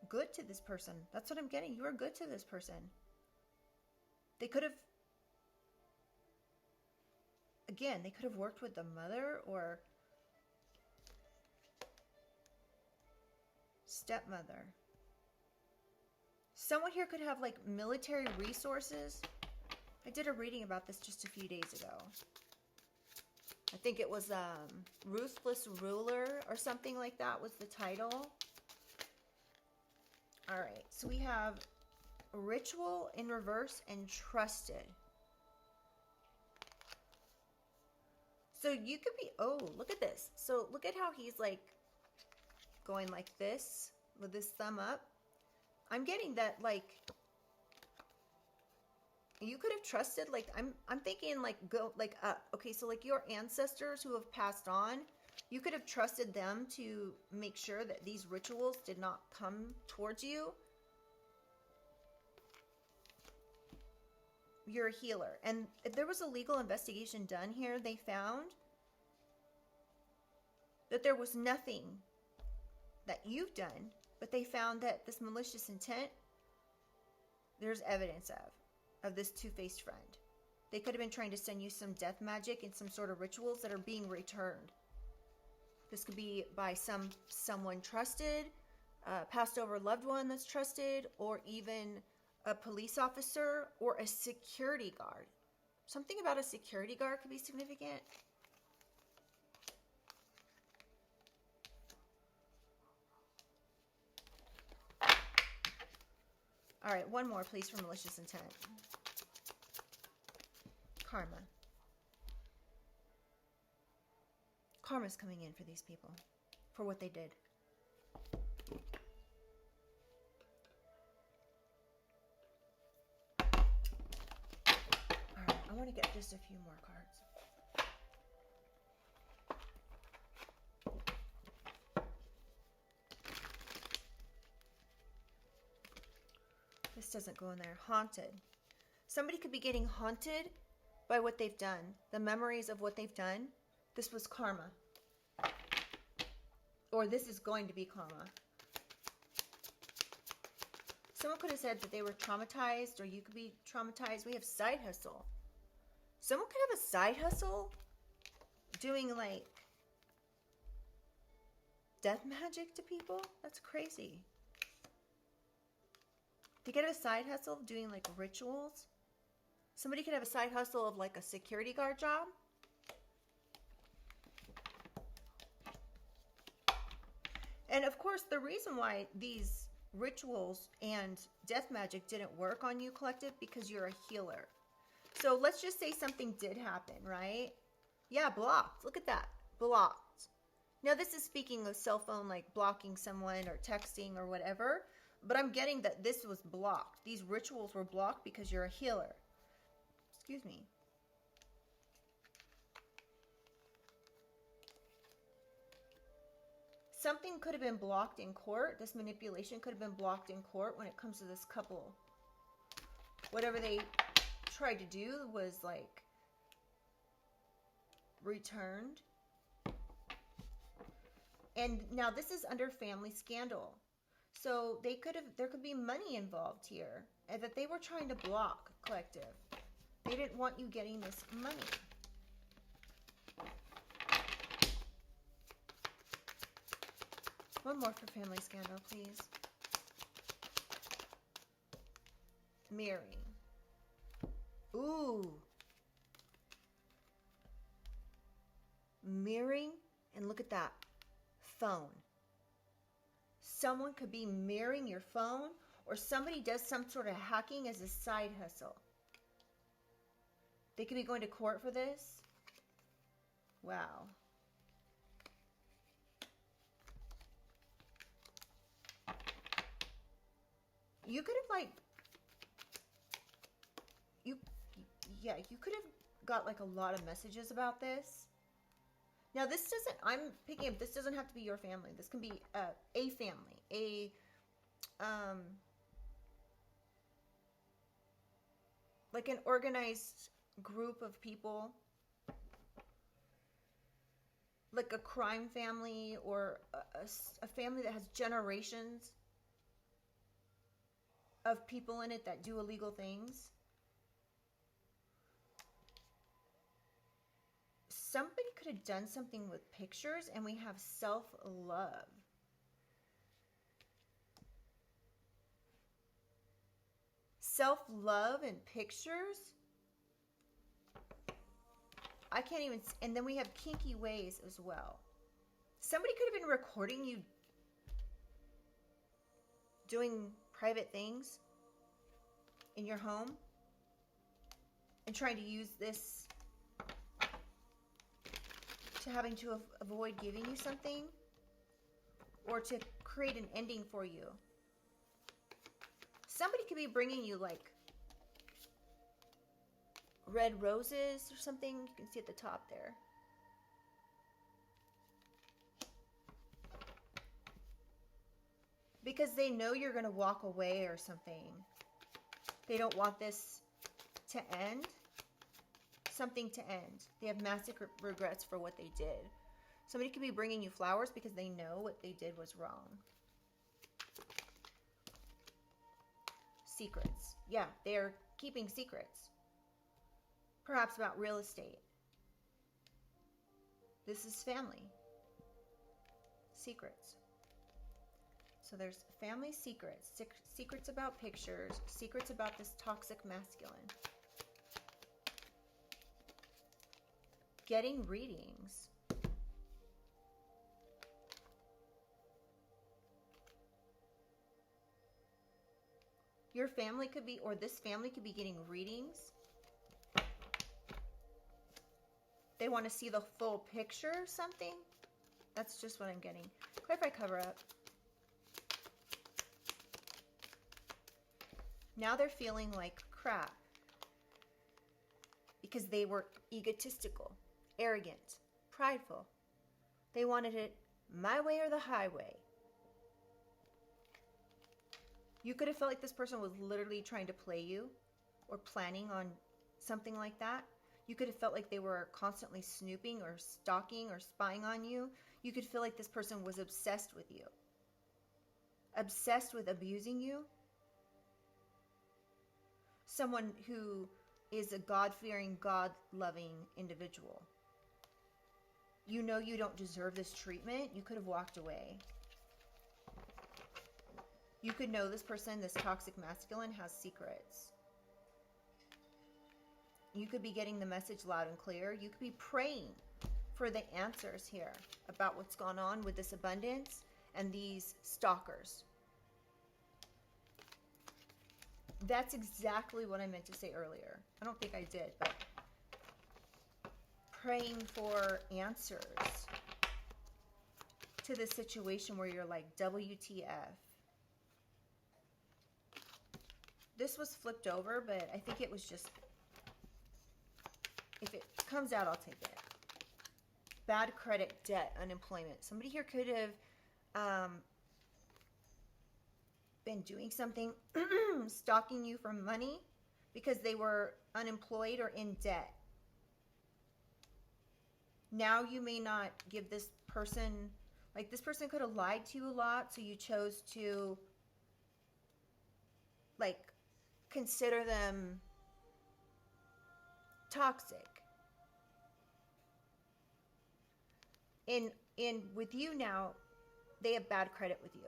good to this person. That's what I'm getting. You were good to this person. They could have, again, they could have worked with the mother or stepmother. Someone here could have like military resources. I did a reading about this just a few days ago. I think it was Ruthless Ruler or something like that was the title. All right, so we have Ritual in reverse and Trusted. So you could be, oh, look at this. So look at how he's like going like this with his thumb up. I'm getting that like you could have trusted, like I'm thinking like go like up. Okay, so like your ancestors who have passed on, you could have trusted them to make sure that these rituals did not come towards you. You're a healer. And if there was a legal investigation done here, they found that there was nothing that you've done, but they found that this malicious intent, there's evidence of this two-faced friend. They could have been trying to send you some death magic and some sort of rituals that are being returned. This could be by someone trusted, passed over loved one that's trusted, or even a police officer or a security guard. Something about a security guard could be significant. All right, one more, please, for malicious intent. Karma. Karma's coming in for these people, for what they did. All right, I want to get just a few more cards. This doesn't go in there. Haunted. Somebody could be getting haunted by what they've done. The memories of what they've done. This was karma. Or this is going to be karma. Someone could have said that they were traumatized, or you could be traumatized. We have side hustle. Someone could have a side hustle doing like death magic to people. That's crazy. They could have a side hustle of doing like rituals. Somebody could have a side hustle of like a security guard job. And of course, the reason why these rituals and death magic didn't work on you, collective, because you're a healer. So let's just say something did happen, right? Yeah, blocked. Look at that. Blocked. Now, this is speaking of cell phone, like blocking someone or texting or whatever. But I'm getting that this was blocked. These rituals were blocked because you're a healer. Excuse me. Something could have been blocked in court. This manipulation could have been blocked in court when it comes to this couple. Whatever they tried to do was like returned. And now this is under family scandal. So they could have, there could be money involved here, and that they were trying to block, collective. They didn't want you getting this money. One more for family scandal, please. Mirroring. Ooh. Mirroring, and look at that. Phone. Someone could be mirroring your phone, or somebody does some sort of hacking as a side hustle. They could be going to court for this. Wow. You could have like, you could have got like a lot of messages about this. Now this doesn't, I'm picking up, this doesn't have to be your family. This can be a family, like an organized group of people, like a crime family, or a family that has generations of people in it that do illegal things. Somebody could have done something with pictures, and we have self-love. Self-love and pictures. I can't even, and then we have kinky ways as well. Somebody could have been recording you doing private things in your home and trying to use this to having to avoid giving you something, or to create an ending for you. Somebody could be bringing you like red roses or something. You can see at the top there. Because they know you're going to walk away or something. They don't want this to end. Something to end. They have massive regrets for what they did. Somebody could be bringing you flowers because they know what they did was wrong. Secrets. Yeah, they're keeping secrets. Perhaps about real estate. This is family. Secrets. So there's family secrets. Secrets about pictures. Secrets about this toxic masculine. Getting readings. Your family could be, or this family could be getting readings. They want to see the full picture or something. That's just what I'm getting. Clarify, cover up. Now they're feeling like crap because they were egotistical, arrogant, prideful. They wanted it my way or the highway. You could have felt like this person was literally trying to play you or planning on something like that. You could have felt like they were constantly snooping or stalking or spying on you. You could feel like this person was obsessed with you. Obsessed with abusing you. Someone who is a God-fearing, God-loving individual. You know you don't deserve this treatment. You could have walked away. You could know this person, this toxic masculine, has secrets. You could be getting the message loud and clear. You could be praying for the answers here about what's gone on with this abundance and these stalkers. That's exactly what I meant to say earlier. I don't think I did, but praying for answers to this situation where you're like, WTF. This was flipped over, but I think it was just, if it comes out, I'll take it. Bad credit, debt, unemployment. Somebody here could have been doing something, stalking you for money because they were unemployed or in debt. Now you may not give this person, like this person could have lied to you a lot, so you chose to like consider them toxic. In with you now, they have bad credit with you.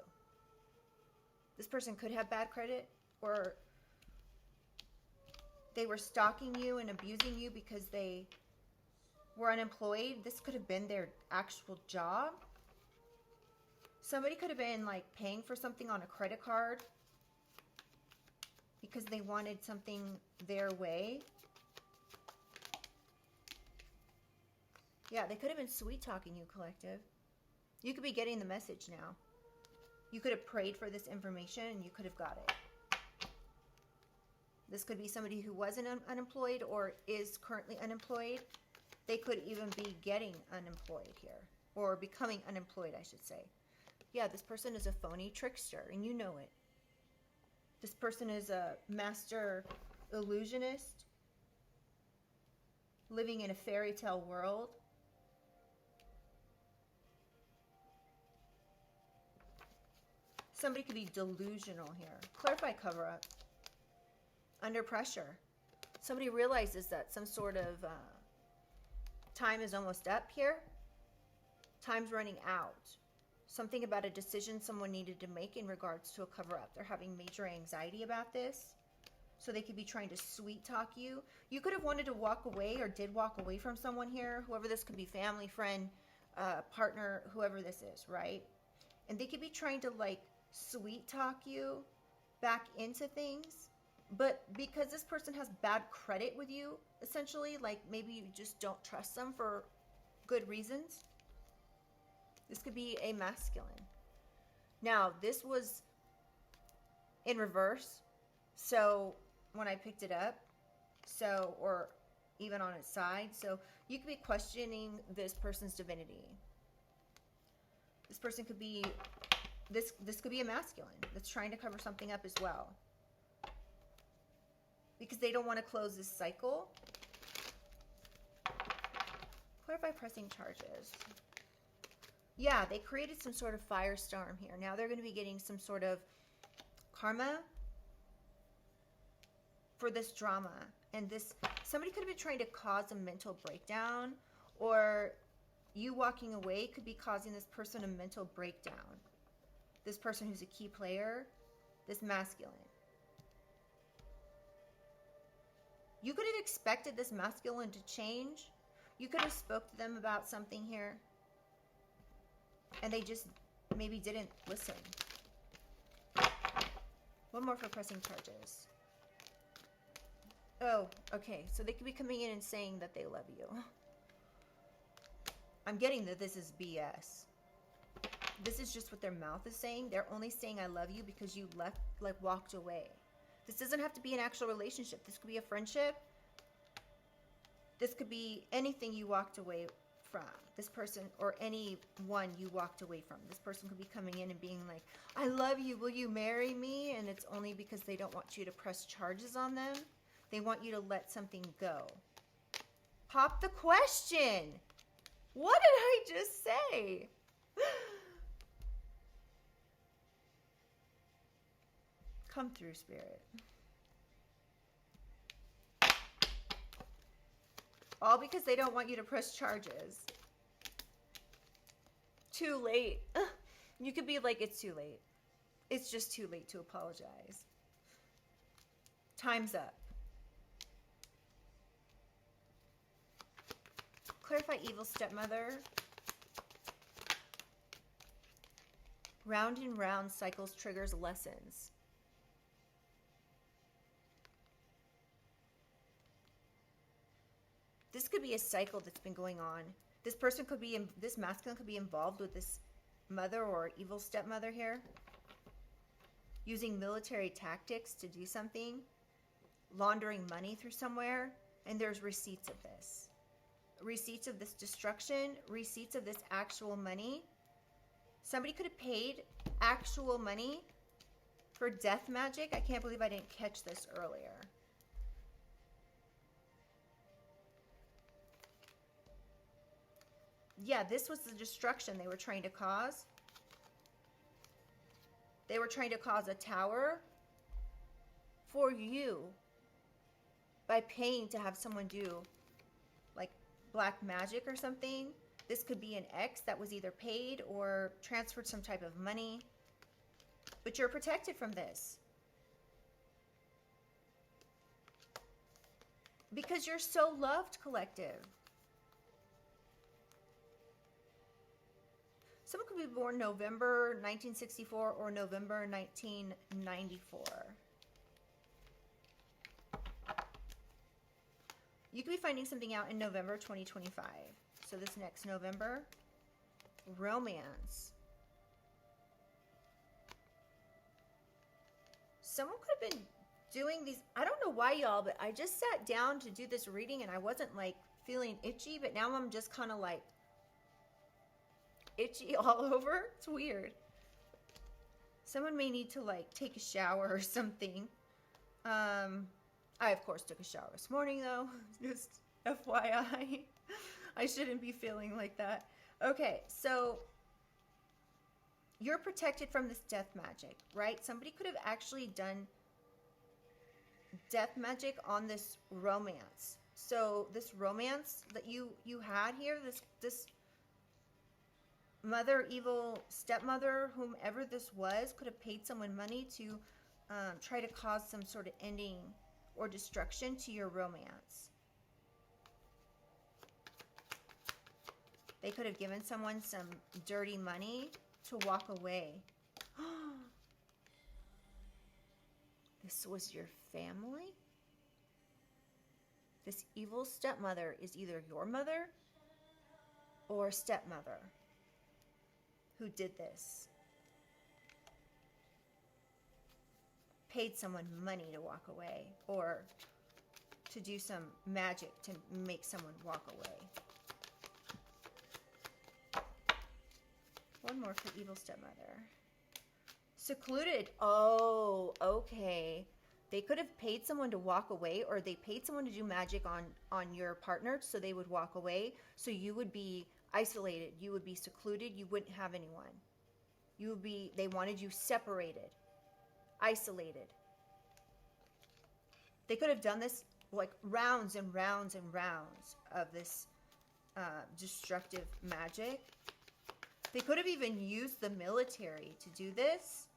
This person could have bad credit, or they were stalking you and abusing you because they were unemployed. This could have been their actual job. Somebody could have been like paying for something on a credit card because they wanted something their way. Yeah, they could have been sweet talking you, collective. You could be getting the message now. You could have prayed for this information and you could have got it. This could be somebody who wasn't unemployed or is currently unemployed. They could even be getting unemployed here, or becoming unemployed, I should say. Yeah, this person is a phony trickster, and you know it. This person is a master illusionist, living in a fairy tale world. Somebody could be delusional here. Clarify cover-up. Under pressure. Somebody realizes that some sort of time is almost up here. Time's running out. Something about a decision someone needed to make in regards to a cover-up. They're having major anxiety about this. So they could be trying to sweet talk you. You could have wanted to walk away or did walk away from someone here. Whoever this could be, family, friend, partner, whoever this is, right? And they could be trying to like sweet talk you back into things. But because this person has bad credit with you, essentially, like maybe you just don't trust them for good reasons. This could be a masculine. Now, this was in reverse. So when I picked it up, or even on its side, so you could be questioning this person's divinity. This person could be, this could be a masculine that's trying to cover something up as well. Because they don't want to close this cycle. Clarify pressing charges. Yeah, they created some sort of firestorm here. Now they're going to be getting some sort of karma for this drama. And this, somebody could have been trying to cause a mental breakdown, or you walking away could be causing this person a mental breakdown. This person who's a key player, this masculine. You could have expected this masculine to change. You could have spoke to them about something here, and they just maybe didn't listen. One more for pressing charges. Oh, okay. So they could be coming in and saying that they love you. I'm getting that this is BS. This is just what their mouth is saying. They're only saying I love you because you left, like walked away. This doesn't have to be an actual relationship. This could be a friendship. This could be anything you walked away from. This person, or anyone you walked away from. This person could be coming in and being like, I love you, will you marry me? And it's only because they don't want you to press charges on them. They want you to let something go. Pop the question. What did I just say? Come through, Spirit. All because they don't want you to press charges. Too late. You could be like, it's too late. It's just too late to apologize. Time's up. Clarify evil stepmother. Round and round cycles triggers lessons. This could be a cycle that's been going on. This person could be, this masculine could be involved with this mother or evil stepmother here. Using military tactics to do something. Laundering money through somewhere. And there's receipts of this. Receipts of this destruction. Receipts of this actual money. Somebody could have paid actual money for death magic. I can't believe I didn't catch this earlier. Yeah, this was the destruction they were trying to cause. They were trying to cause a tower for you by paying to have someone do like black magic or something. This could be an ex that was either paid or transferred some type of money. But you're protected from this. Because you're so loved, collective. Someone could be born November 1964 or November 1994. You could be finding something out in November 2025. So this next November, romance. Someone could have been doing these. I don't know why, y'all, but I just sat down to do this reading and I wasn't like feeling itchy, but now I'm just kind of like itchy all over. It's weird. Someone may need to like take a shower or something. I of course took a shower this morning though, just FYI. I shouldn't be feeling like that. Okay, so you're protected from this death magic, right? Somebody could have actually done death magic on this romance. So this romance that you had here, this mother, evil stepmother, whomever this was, could have paid someone money to try to cause some sort of ending or destruction to your romance. They could have given someone some dirty money to walk away. This was your family? This evil stepmother is either your mother or stepmother who did this. Paid someone money to walk away or to do some magic to make someone walk away. One more for evil stepmother. Secluded. Oh, okay. They could have paid someone to walk away, or they paid someone to do magic on your partner so they would walk away. So you would be isolated. You would be secluded. You wouldn't have anyone. You would be, they wanted you separated, isolated. They could have done this like rounds and rounds and rounds of this destructive magic. They could have even used the military to do this.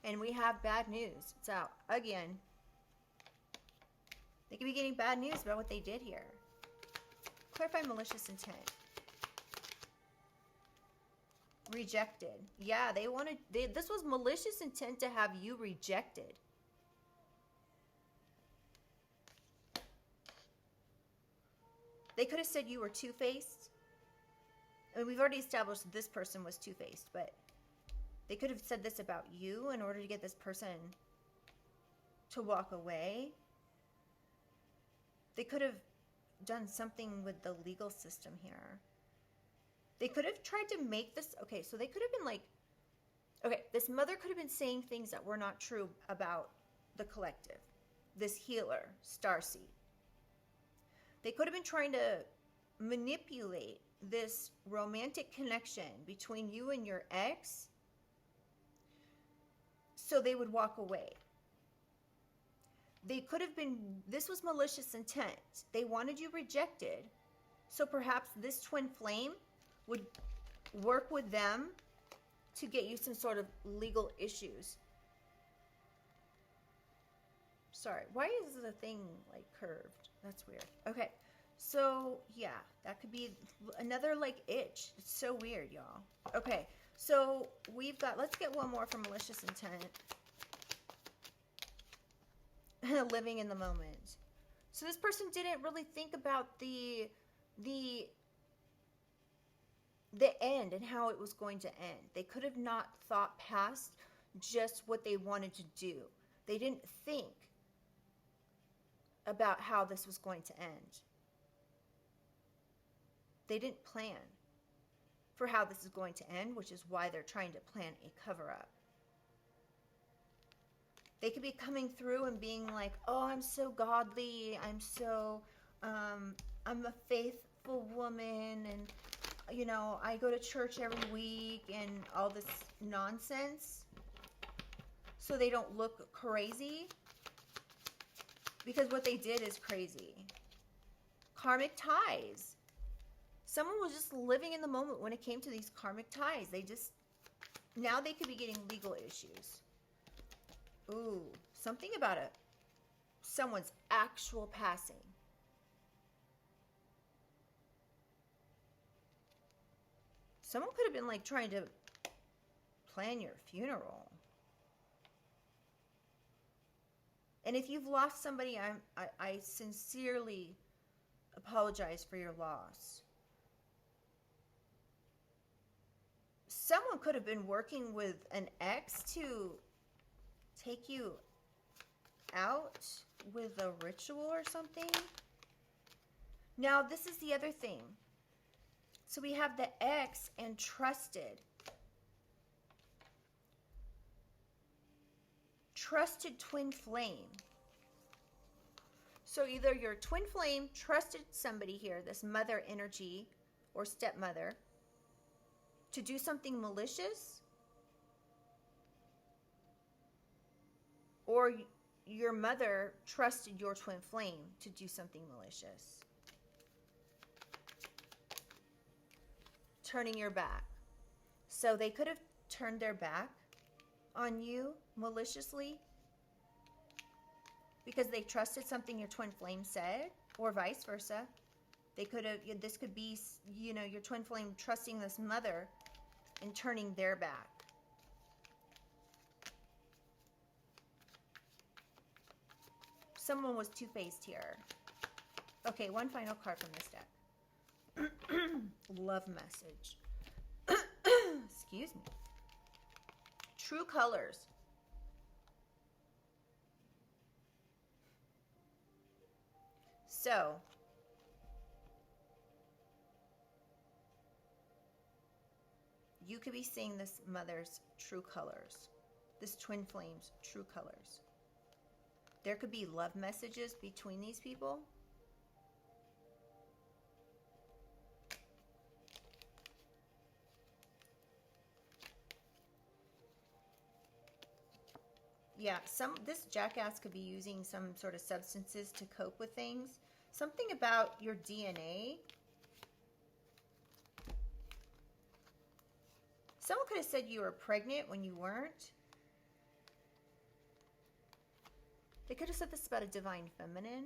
And we have bad news. It's out again. They could be getting bad news about what they did here. Clarify malicious intent. Rejected. Yeah, they wanted, this was malicious intent to have you rejected. They could have said you were two-faced. I mean, we've already established that this person was two-faced, but they could have said this about you in order to get this person to walk away. They could have done something with the legal system here. They could have tried to make this, okay, so they could have been like, okay, this mother could have been saying things that were not true about the collective, this healer, Starseed. They could have been trying to manipulate this romantic connection between you and your ex so they would walk away. They could have been, this was malicious intent. They wanted you rejected. So perhaps this twin flame would work with them to get you some sort of legal issues. Sorry, why is the thing like curved? That's weird. Okay, so yeah, that could be another like itch. It's so weird, y'all. Okay, so we've got, let's get one more for malicious intent. Living in the moment. So this person didn't really think about the end and how it was going to end. They could have not thought past just what they wanted to do. They didn't think about how this was going to end. They didn't plan for how this is going to end, which is why they're trying to plan a cover-up. They could be coming through and being like, oh, I'm so godly. I'm so, I'm a faithful woman. And, you know, I go to church every week and all this nonsense. So they don't look crazy. Because what they did is crazy. Karmic ties. Someone was just living in the moment when it came to these karmic ties. They just, now they could be getting legal issues. Ooh, something about someone's actual passing. Someone could have been like trying to plan your funeral. And if you've lost somebody, I sincerely apologize for your loss. Someone could have been working with an ex to take you out with a ritual or something. Now, this is the other thing. So we have the ex and trusted. Trusted twin flame. So either your twin flame trusted somebody here, this mother energy or stepmother, to do something malicious, or your mother trusted your twin flame to do something malicious. Turning your back. So they could have turned their back on you maliciously because they trusted something your twin flame said, or vice versa. They could have, this could be, you know, your twin flame trusting this mother and turning their back. Someone was two-faced here. Okay, one final card from this deck. Love message. Excuse me. True colors. So, you could be seeing this mother's true colors, this twin flame's true colors. There could be love messages between these people. Yeah, this jackass could be using some sort of substances to cope with things. Something about your DNA. Someone could have said you were pregnant when you weren't. They could have said this about a divine feminine.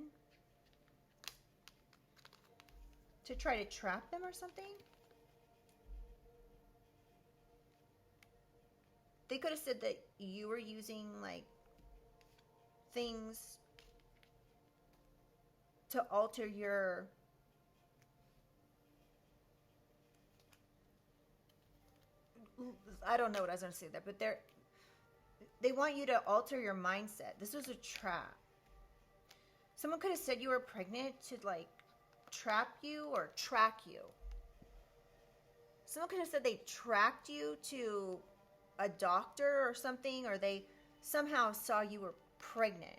To try to trap them or something. They could have said that you were using like things to alter your I don't know what I was going to say there, but they want you to alter your mindset. This was a trap. Someone could have said you were pregnant to like trap you or track you. Someone could have said they tracked you to a doctor or something, or they somehow saw you were pregnant.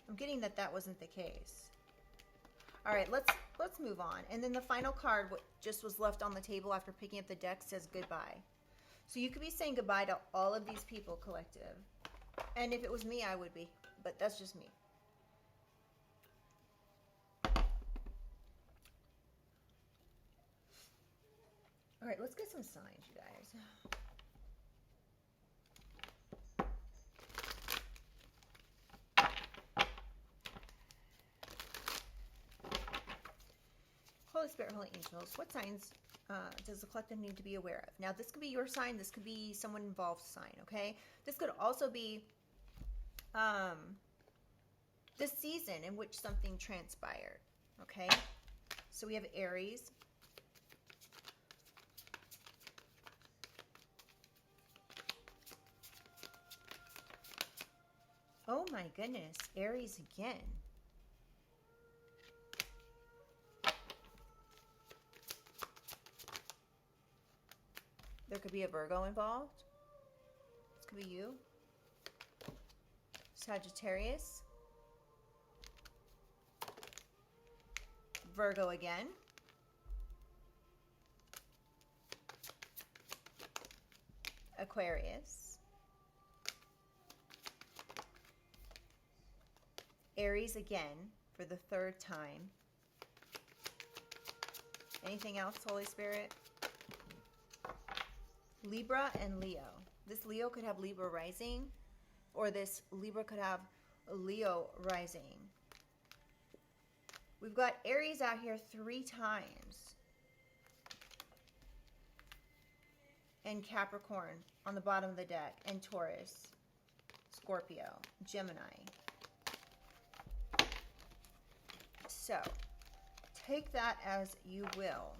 I'm getting that wasn't the case. All right, let's move on. And then the final card, what just was left on the table after picking up the deck, says goodbye. So you could be saying goodbye to all of these people, collective. And if it was me, I would be. But that's just me. All right, let's get some signs, you guys. Holy Spirit, Holy Angels, what signs does the collective need to be aware of? Now, this could be your sign. This could be someone involved sign, okay? This could also be the season in which something transpired, okay? So we have Aries. Oh my goodness, Aries again. There could be a Virgo involved. This could be you. Sagittarius. Virgo again. Aquarius. Aries again for the third time. Anything else, Holy Spirit? Libra and Leo. This Leo could have Libra rising, or this Libra could have a Leo rising. We've got Aries out here 3 times. And Capricorn on the bottom of the deck. And Taurus, Scorpio, Gemini. So, take that as you will.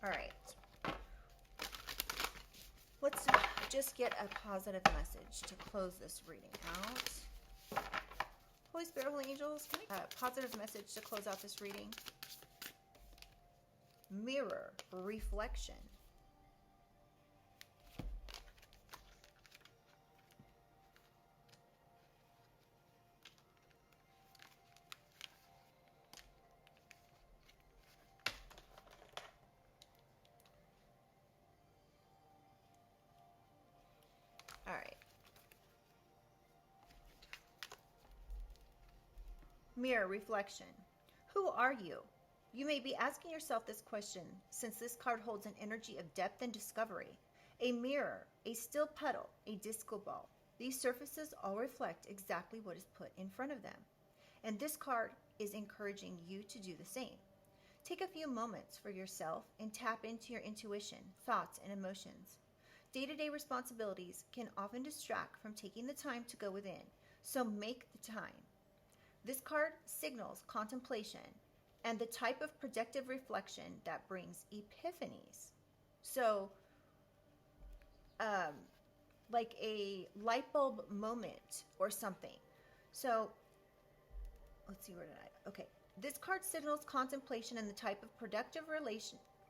All right. get a positive message to close this reading out? Holy Spirit, Holy Angels, can I get a positive message to close out this reading? Mirror, reflection. All right. Mirror, reflection. Who are you? You may be asking yourself this question since this card holds an energy of depth and discovery. A mirror, a still puddle, a disco ball. These surfaces all reflect exactly what is put in front of them. And this card is encouraging you to do the same. Take a few moments for yourself and tap into your intuition, thoughts, and emotions. Day-to-day responsibilities can often distract from taking the time to go within, so make the time. This card signals contemplation and the type of projective reflection that brings epiphanies. So, like a light bulb moment or something. So, let's see, where did I? Okay. This card signals contemplation and the type of productive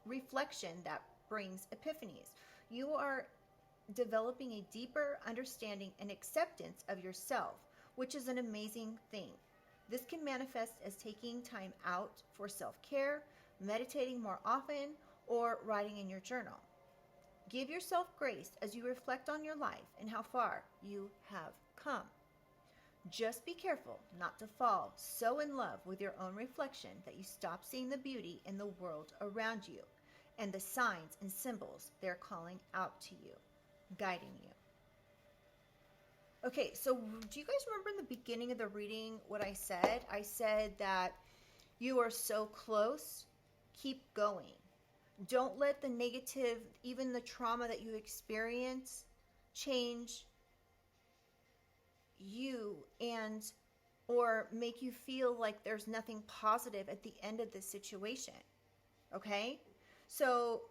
reflection that brings epiphanies. You are developing a deeper understanding and acceptance of yourself, which is an amazing thing. This can manifest as taking time out for self-care, meditating more often, or writing in your journal. Give yourself grace as you reflect on your life and how far you have come. Just be careful not to fall so in love with your own reflection that you stop seeing the beauty in the world around you and the signs and symbols they're calling out to you, guiding you. Okay, so do you guys remember in the beginning of the reading what I said? I said that you are so close, keep going. Don't let the negative, even the trauma that you experience, change you and or make you feel like there's nothing positive at the end of this situation. Okay? So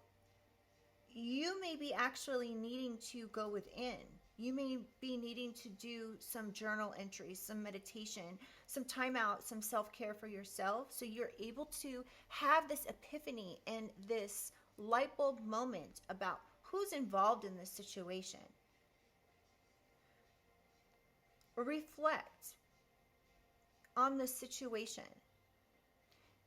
you may be actually needing to go within. You may be needing to do some journal entries, some meditation, some time out, some self-care for yourself, so you're able to have this epiphany and this light bulb moment about who's involved in this situation. Reflect on the situation.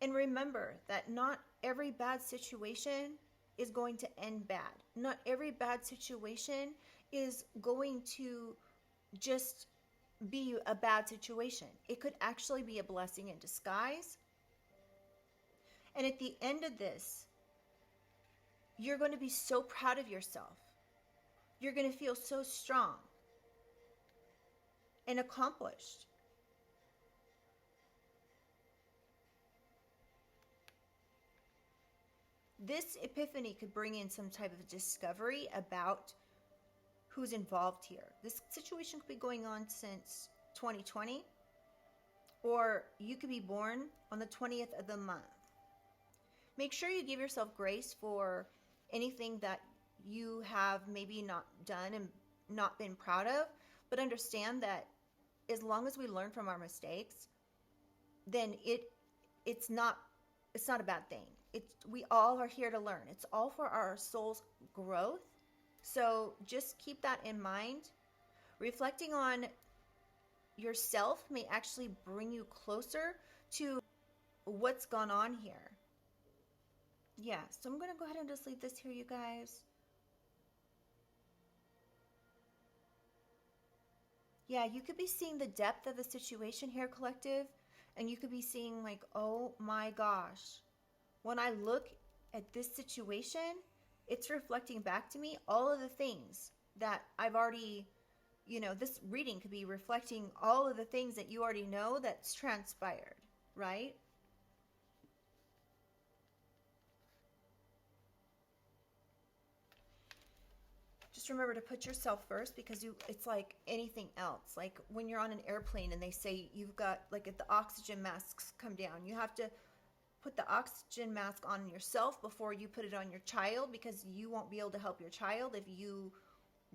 And remember that not every bad situation is going to end bad. Not every bad situation is going to just be a bad situation. It could actually be a blessing in disguise. And at the end of this, you're going to be so proud of yourself. You're going to feel so strong and accomplished. This epiphany could bring in some type of discovery about who's involved here. This situation could be going on since 2020, or you could be born on the 20th of the month. Make sure you give yourself grace for anything that you have maybe not done and not been proud of, but understand that as long as we learn from our mistakes, then it's not a bad thing. We all are here to learn. It's all for our soul's growth. So just keep that in mind. Reflecting on yourself may actually bring you closer to what's gone on here. Yeah, so I'm going to go ahead and just leave this here, you guys. Yeah, you could be seeing the depth of the situation here, collective, and you could be seeing like, oh my gosh, when I look at this situation, it's reflecting back to me all of the things that I've already, this reading could be reflecting all of the things that you already know that's transpired, right? Just remember to put yourself first, because it's like anything else. Like when you're on an airplane and they say you've got, like, if the oxygen masks come down, you have to put the oxygen mask on yourself before you put it on your child, because you won't be able to help your child if you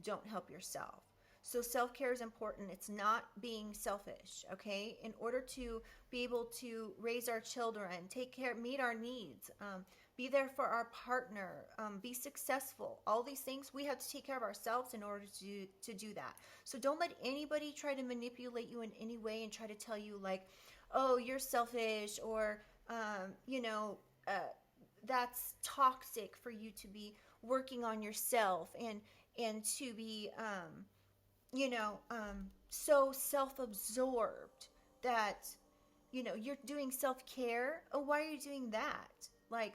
don't help yourself. So self-care is important. It's not being selfish, okay? In order to be able to raise our children, take care, meet our needs, be there for our partner, be successful, all these things, we have to take care of ourselves in order to do that. So don't let anybody try to manipulate you in any way and try to tell you like, oh, you're selfish, or, that's toxic for you to be working on yourself and to be, so self-absorbed that, you're doing self-care. Oh, why are you doing that? Like,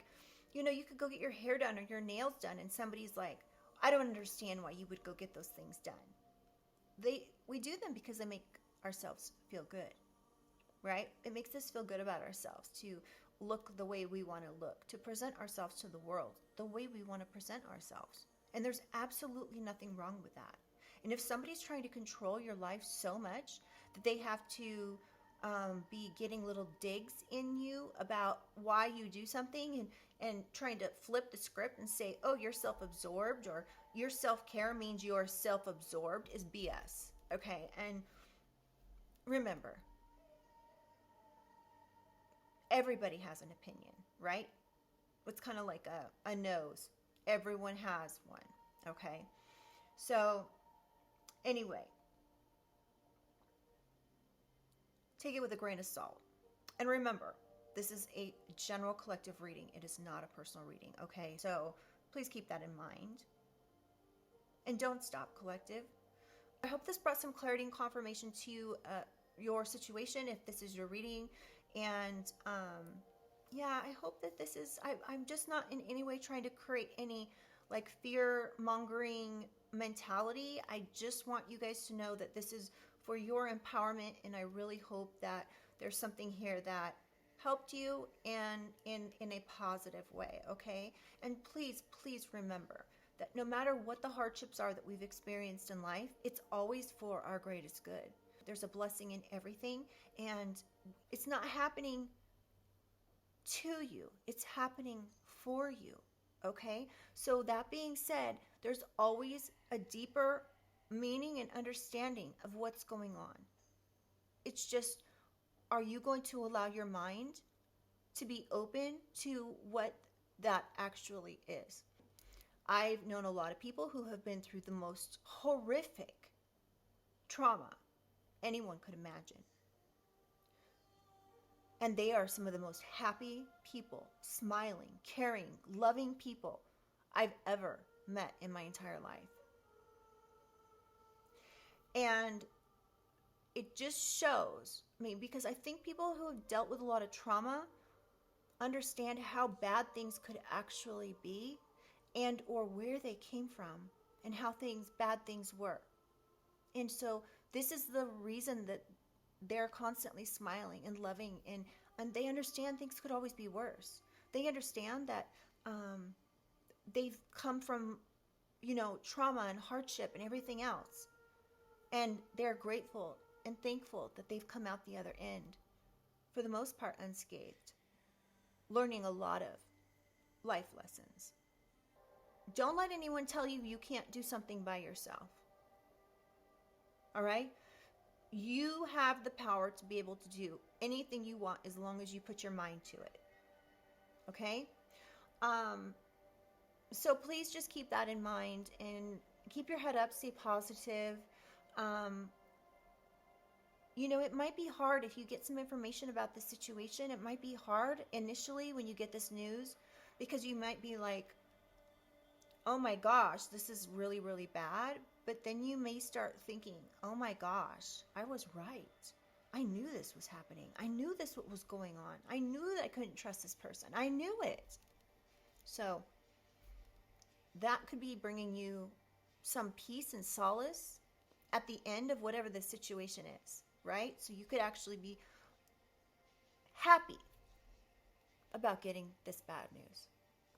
you could go get your hair done or your nails done, and somebody's like, I don't understand why you would go get those things done. We do them because they make ourselves feel good, right? It makes us feel good about ourselves to look the way we want to look, to present ourselves to the world the way we want to present ourselves. And there's absolutely nothing wrong with that. And if somebody's trying to control your life so much that they have to be getting little digs in you about why you do something, and trying to flip the script and say, oh, you're self-absorbed, or your self-care means you're self-absorbed, is BS. Okay? And remember, everybody has an opinion, right? It's kind of like a nose. Everyone has one, okay? So, anyway, take it with a grain of salt. And remember, this is a general collective reading. It is not a personal reading, okay? So, please keep that in mind. And don't stop, collective. I hope this brought some clarity and confirmation to your situation, if this is your reading. And yeah, I hope that this is, I'm just not in any way trying to create any like fear mongering mentality. I just want you guys to know that this is for your empowerment, and I really hope that there's something here that helped you and in a positive way, okay? And please remember that no matter what the hardships are that we've experienced in life, it's always for our greatest good. There's a blessing in everything, and it's not happening to you. It's happening for you, okay? So that being said, there's always a deeper meaning and understanding of what's going on. It's just, are you going to allow your mind to be open to what that actually is? I've known a lot of people who have been through the most horrific trauma anyone could imagine. And they are some of the most happy people, smiling, caring, loving people I've ever met in my entire life. And it just shows me, because I think people who have dealt with a lot of trauma understand how bad things could actually be, and or where they came from, and how bad things were. And so this is the reason that they're constantly smiling and loving, and they understand things could always be worse. They understand that they've come from, trauma and hardship and everything else. And they're grateful and thankful that they've come out the other end, for the most part unscathed, learning a lot of life lessons. Don't let anyone tell you you can't do something by yourself. All right? You have the power to be able to do anything you want as long as you put your mind to it. Okay? So please just keep that in mind and keep your head up, stay positive. It might be hard if you get some information about the situation. It might be hard initially when you get this news, because you might be like, oh my gosh, this is really, really bad. But then you may start thinking, oh my gosh, I was right. I knew this was happening. I knew this what was going on. I knew that I couldn't trust this person. I knew it. So that could be bringing you some peace and solace at the end of whatever the situation is, right? So you could actually be happy about getting this bad news,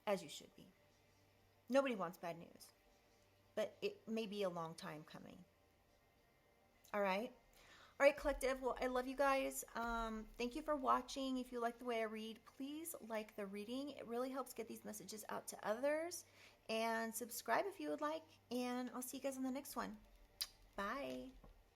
as you should be. Nobody wants bad news, but it may be a long time coming. All right? All right, collective. Well, I love you guys. Thank you for watching. If you like the way I read, please like the reading. It really helps get these messages out to others. and subscribe if you would like. And I'll see you guys on the next one. Bye.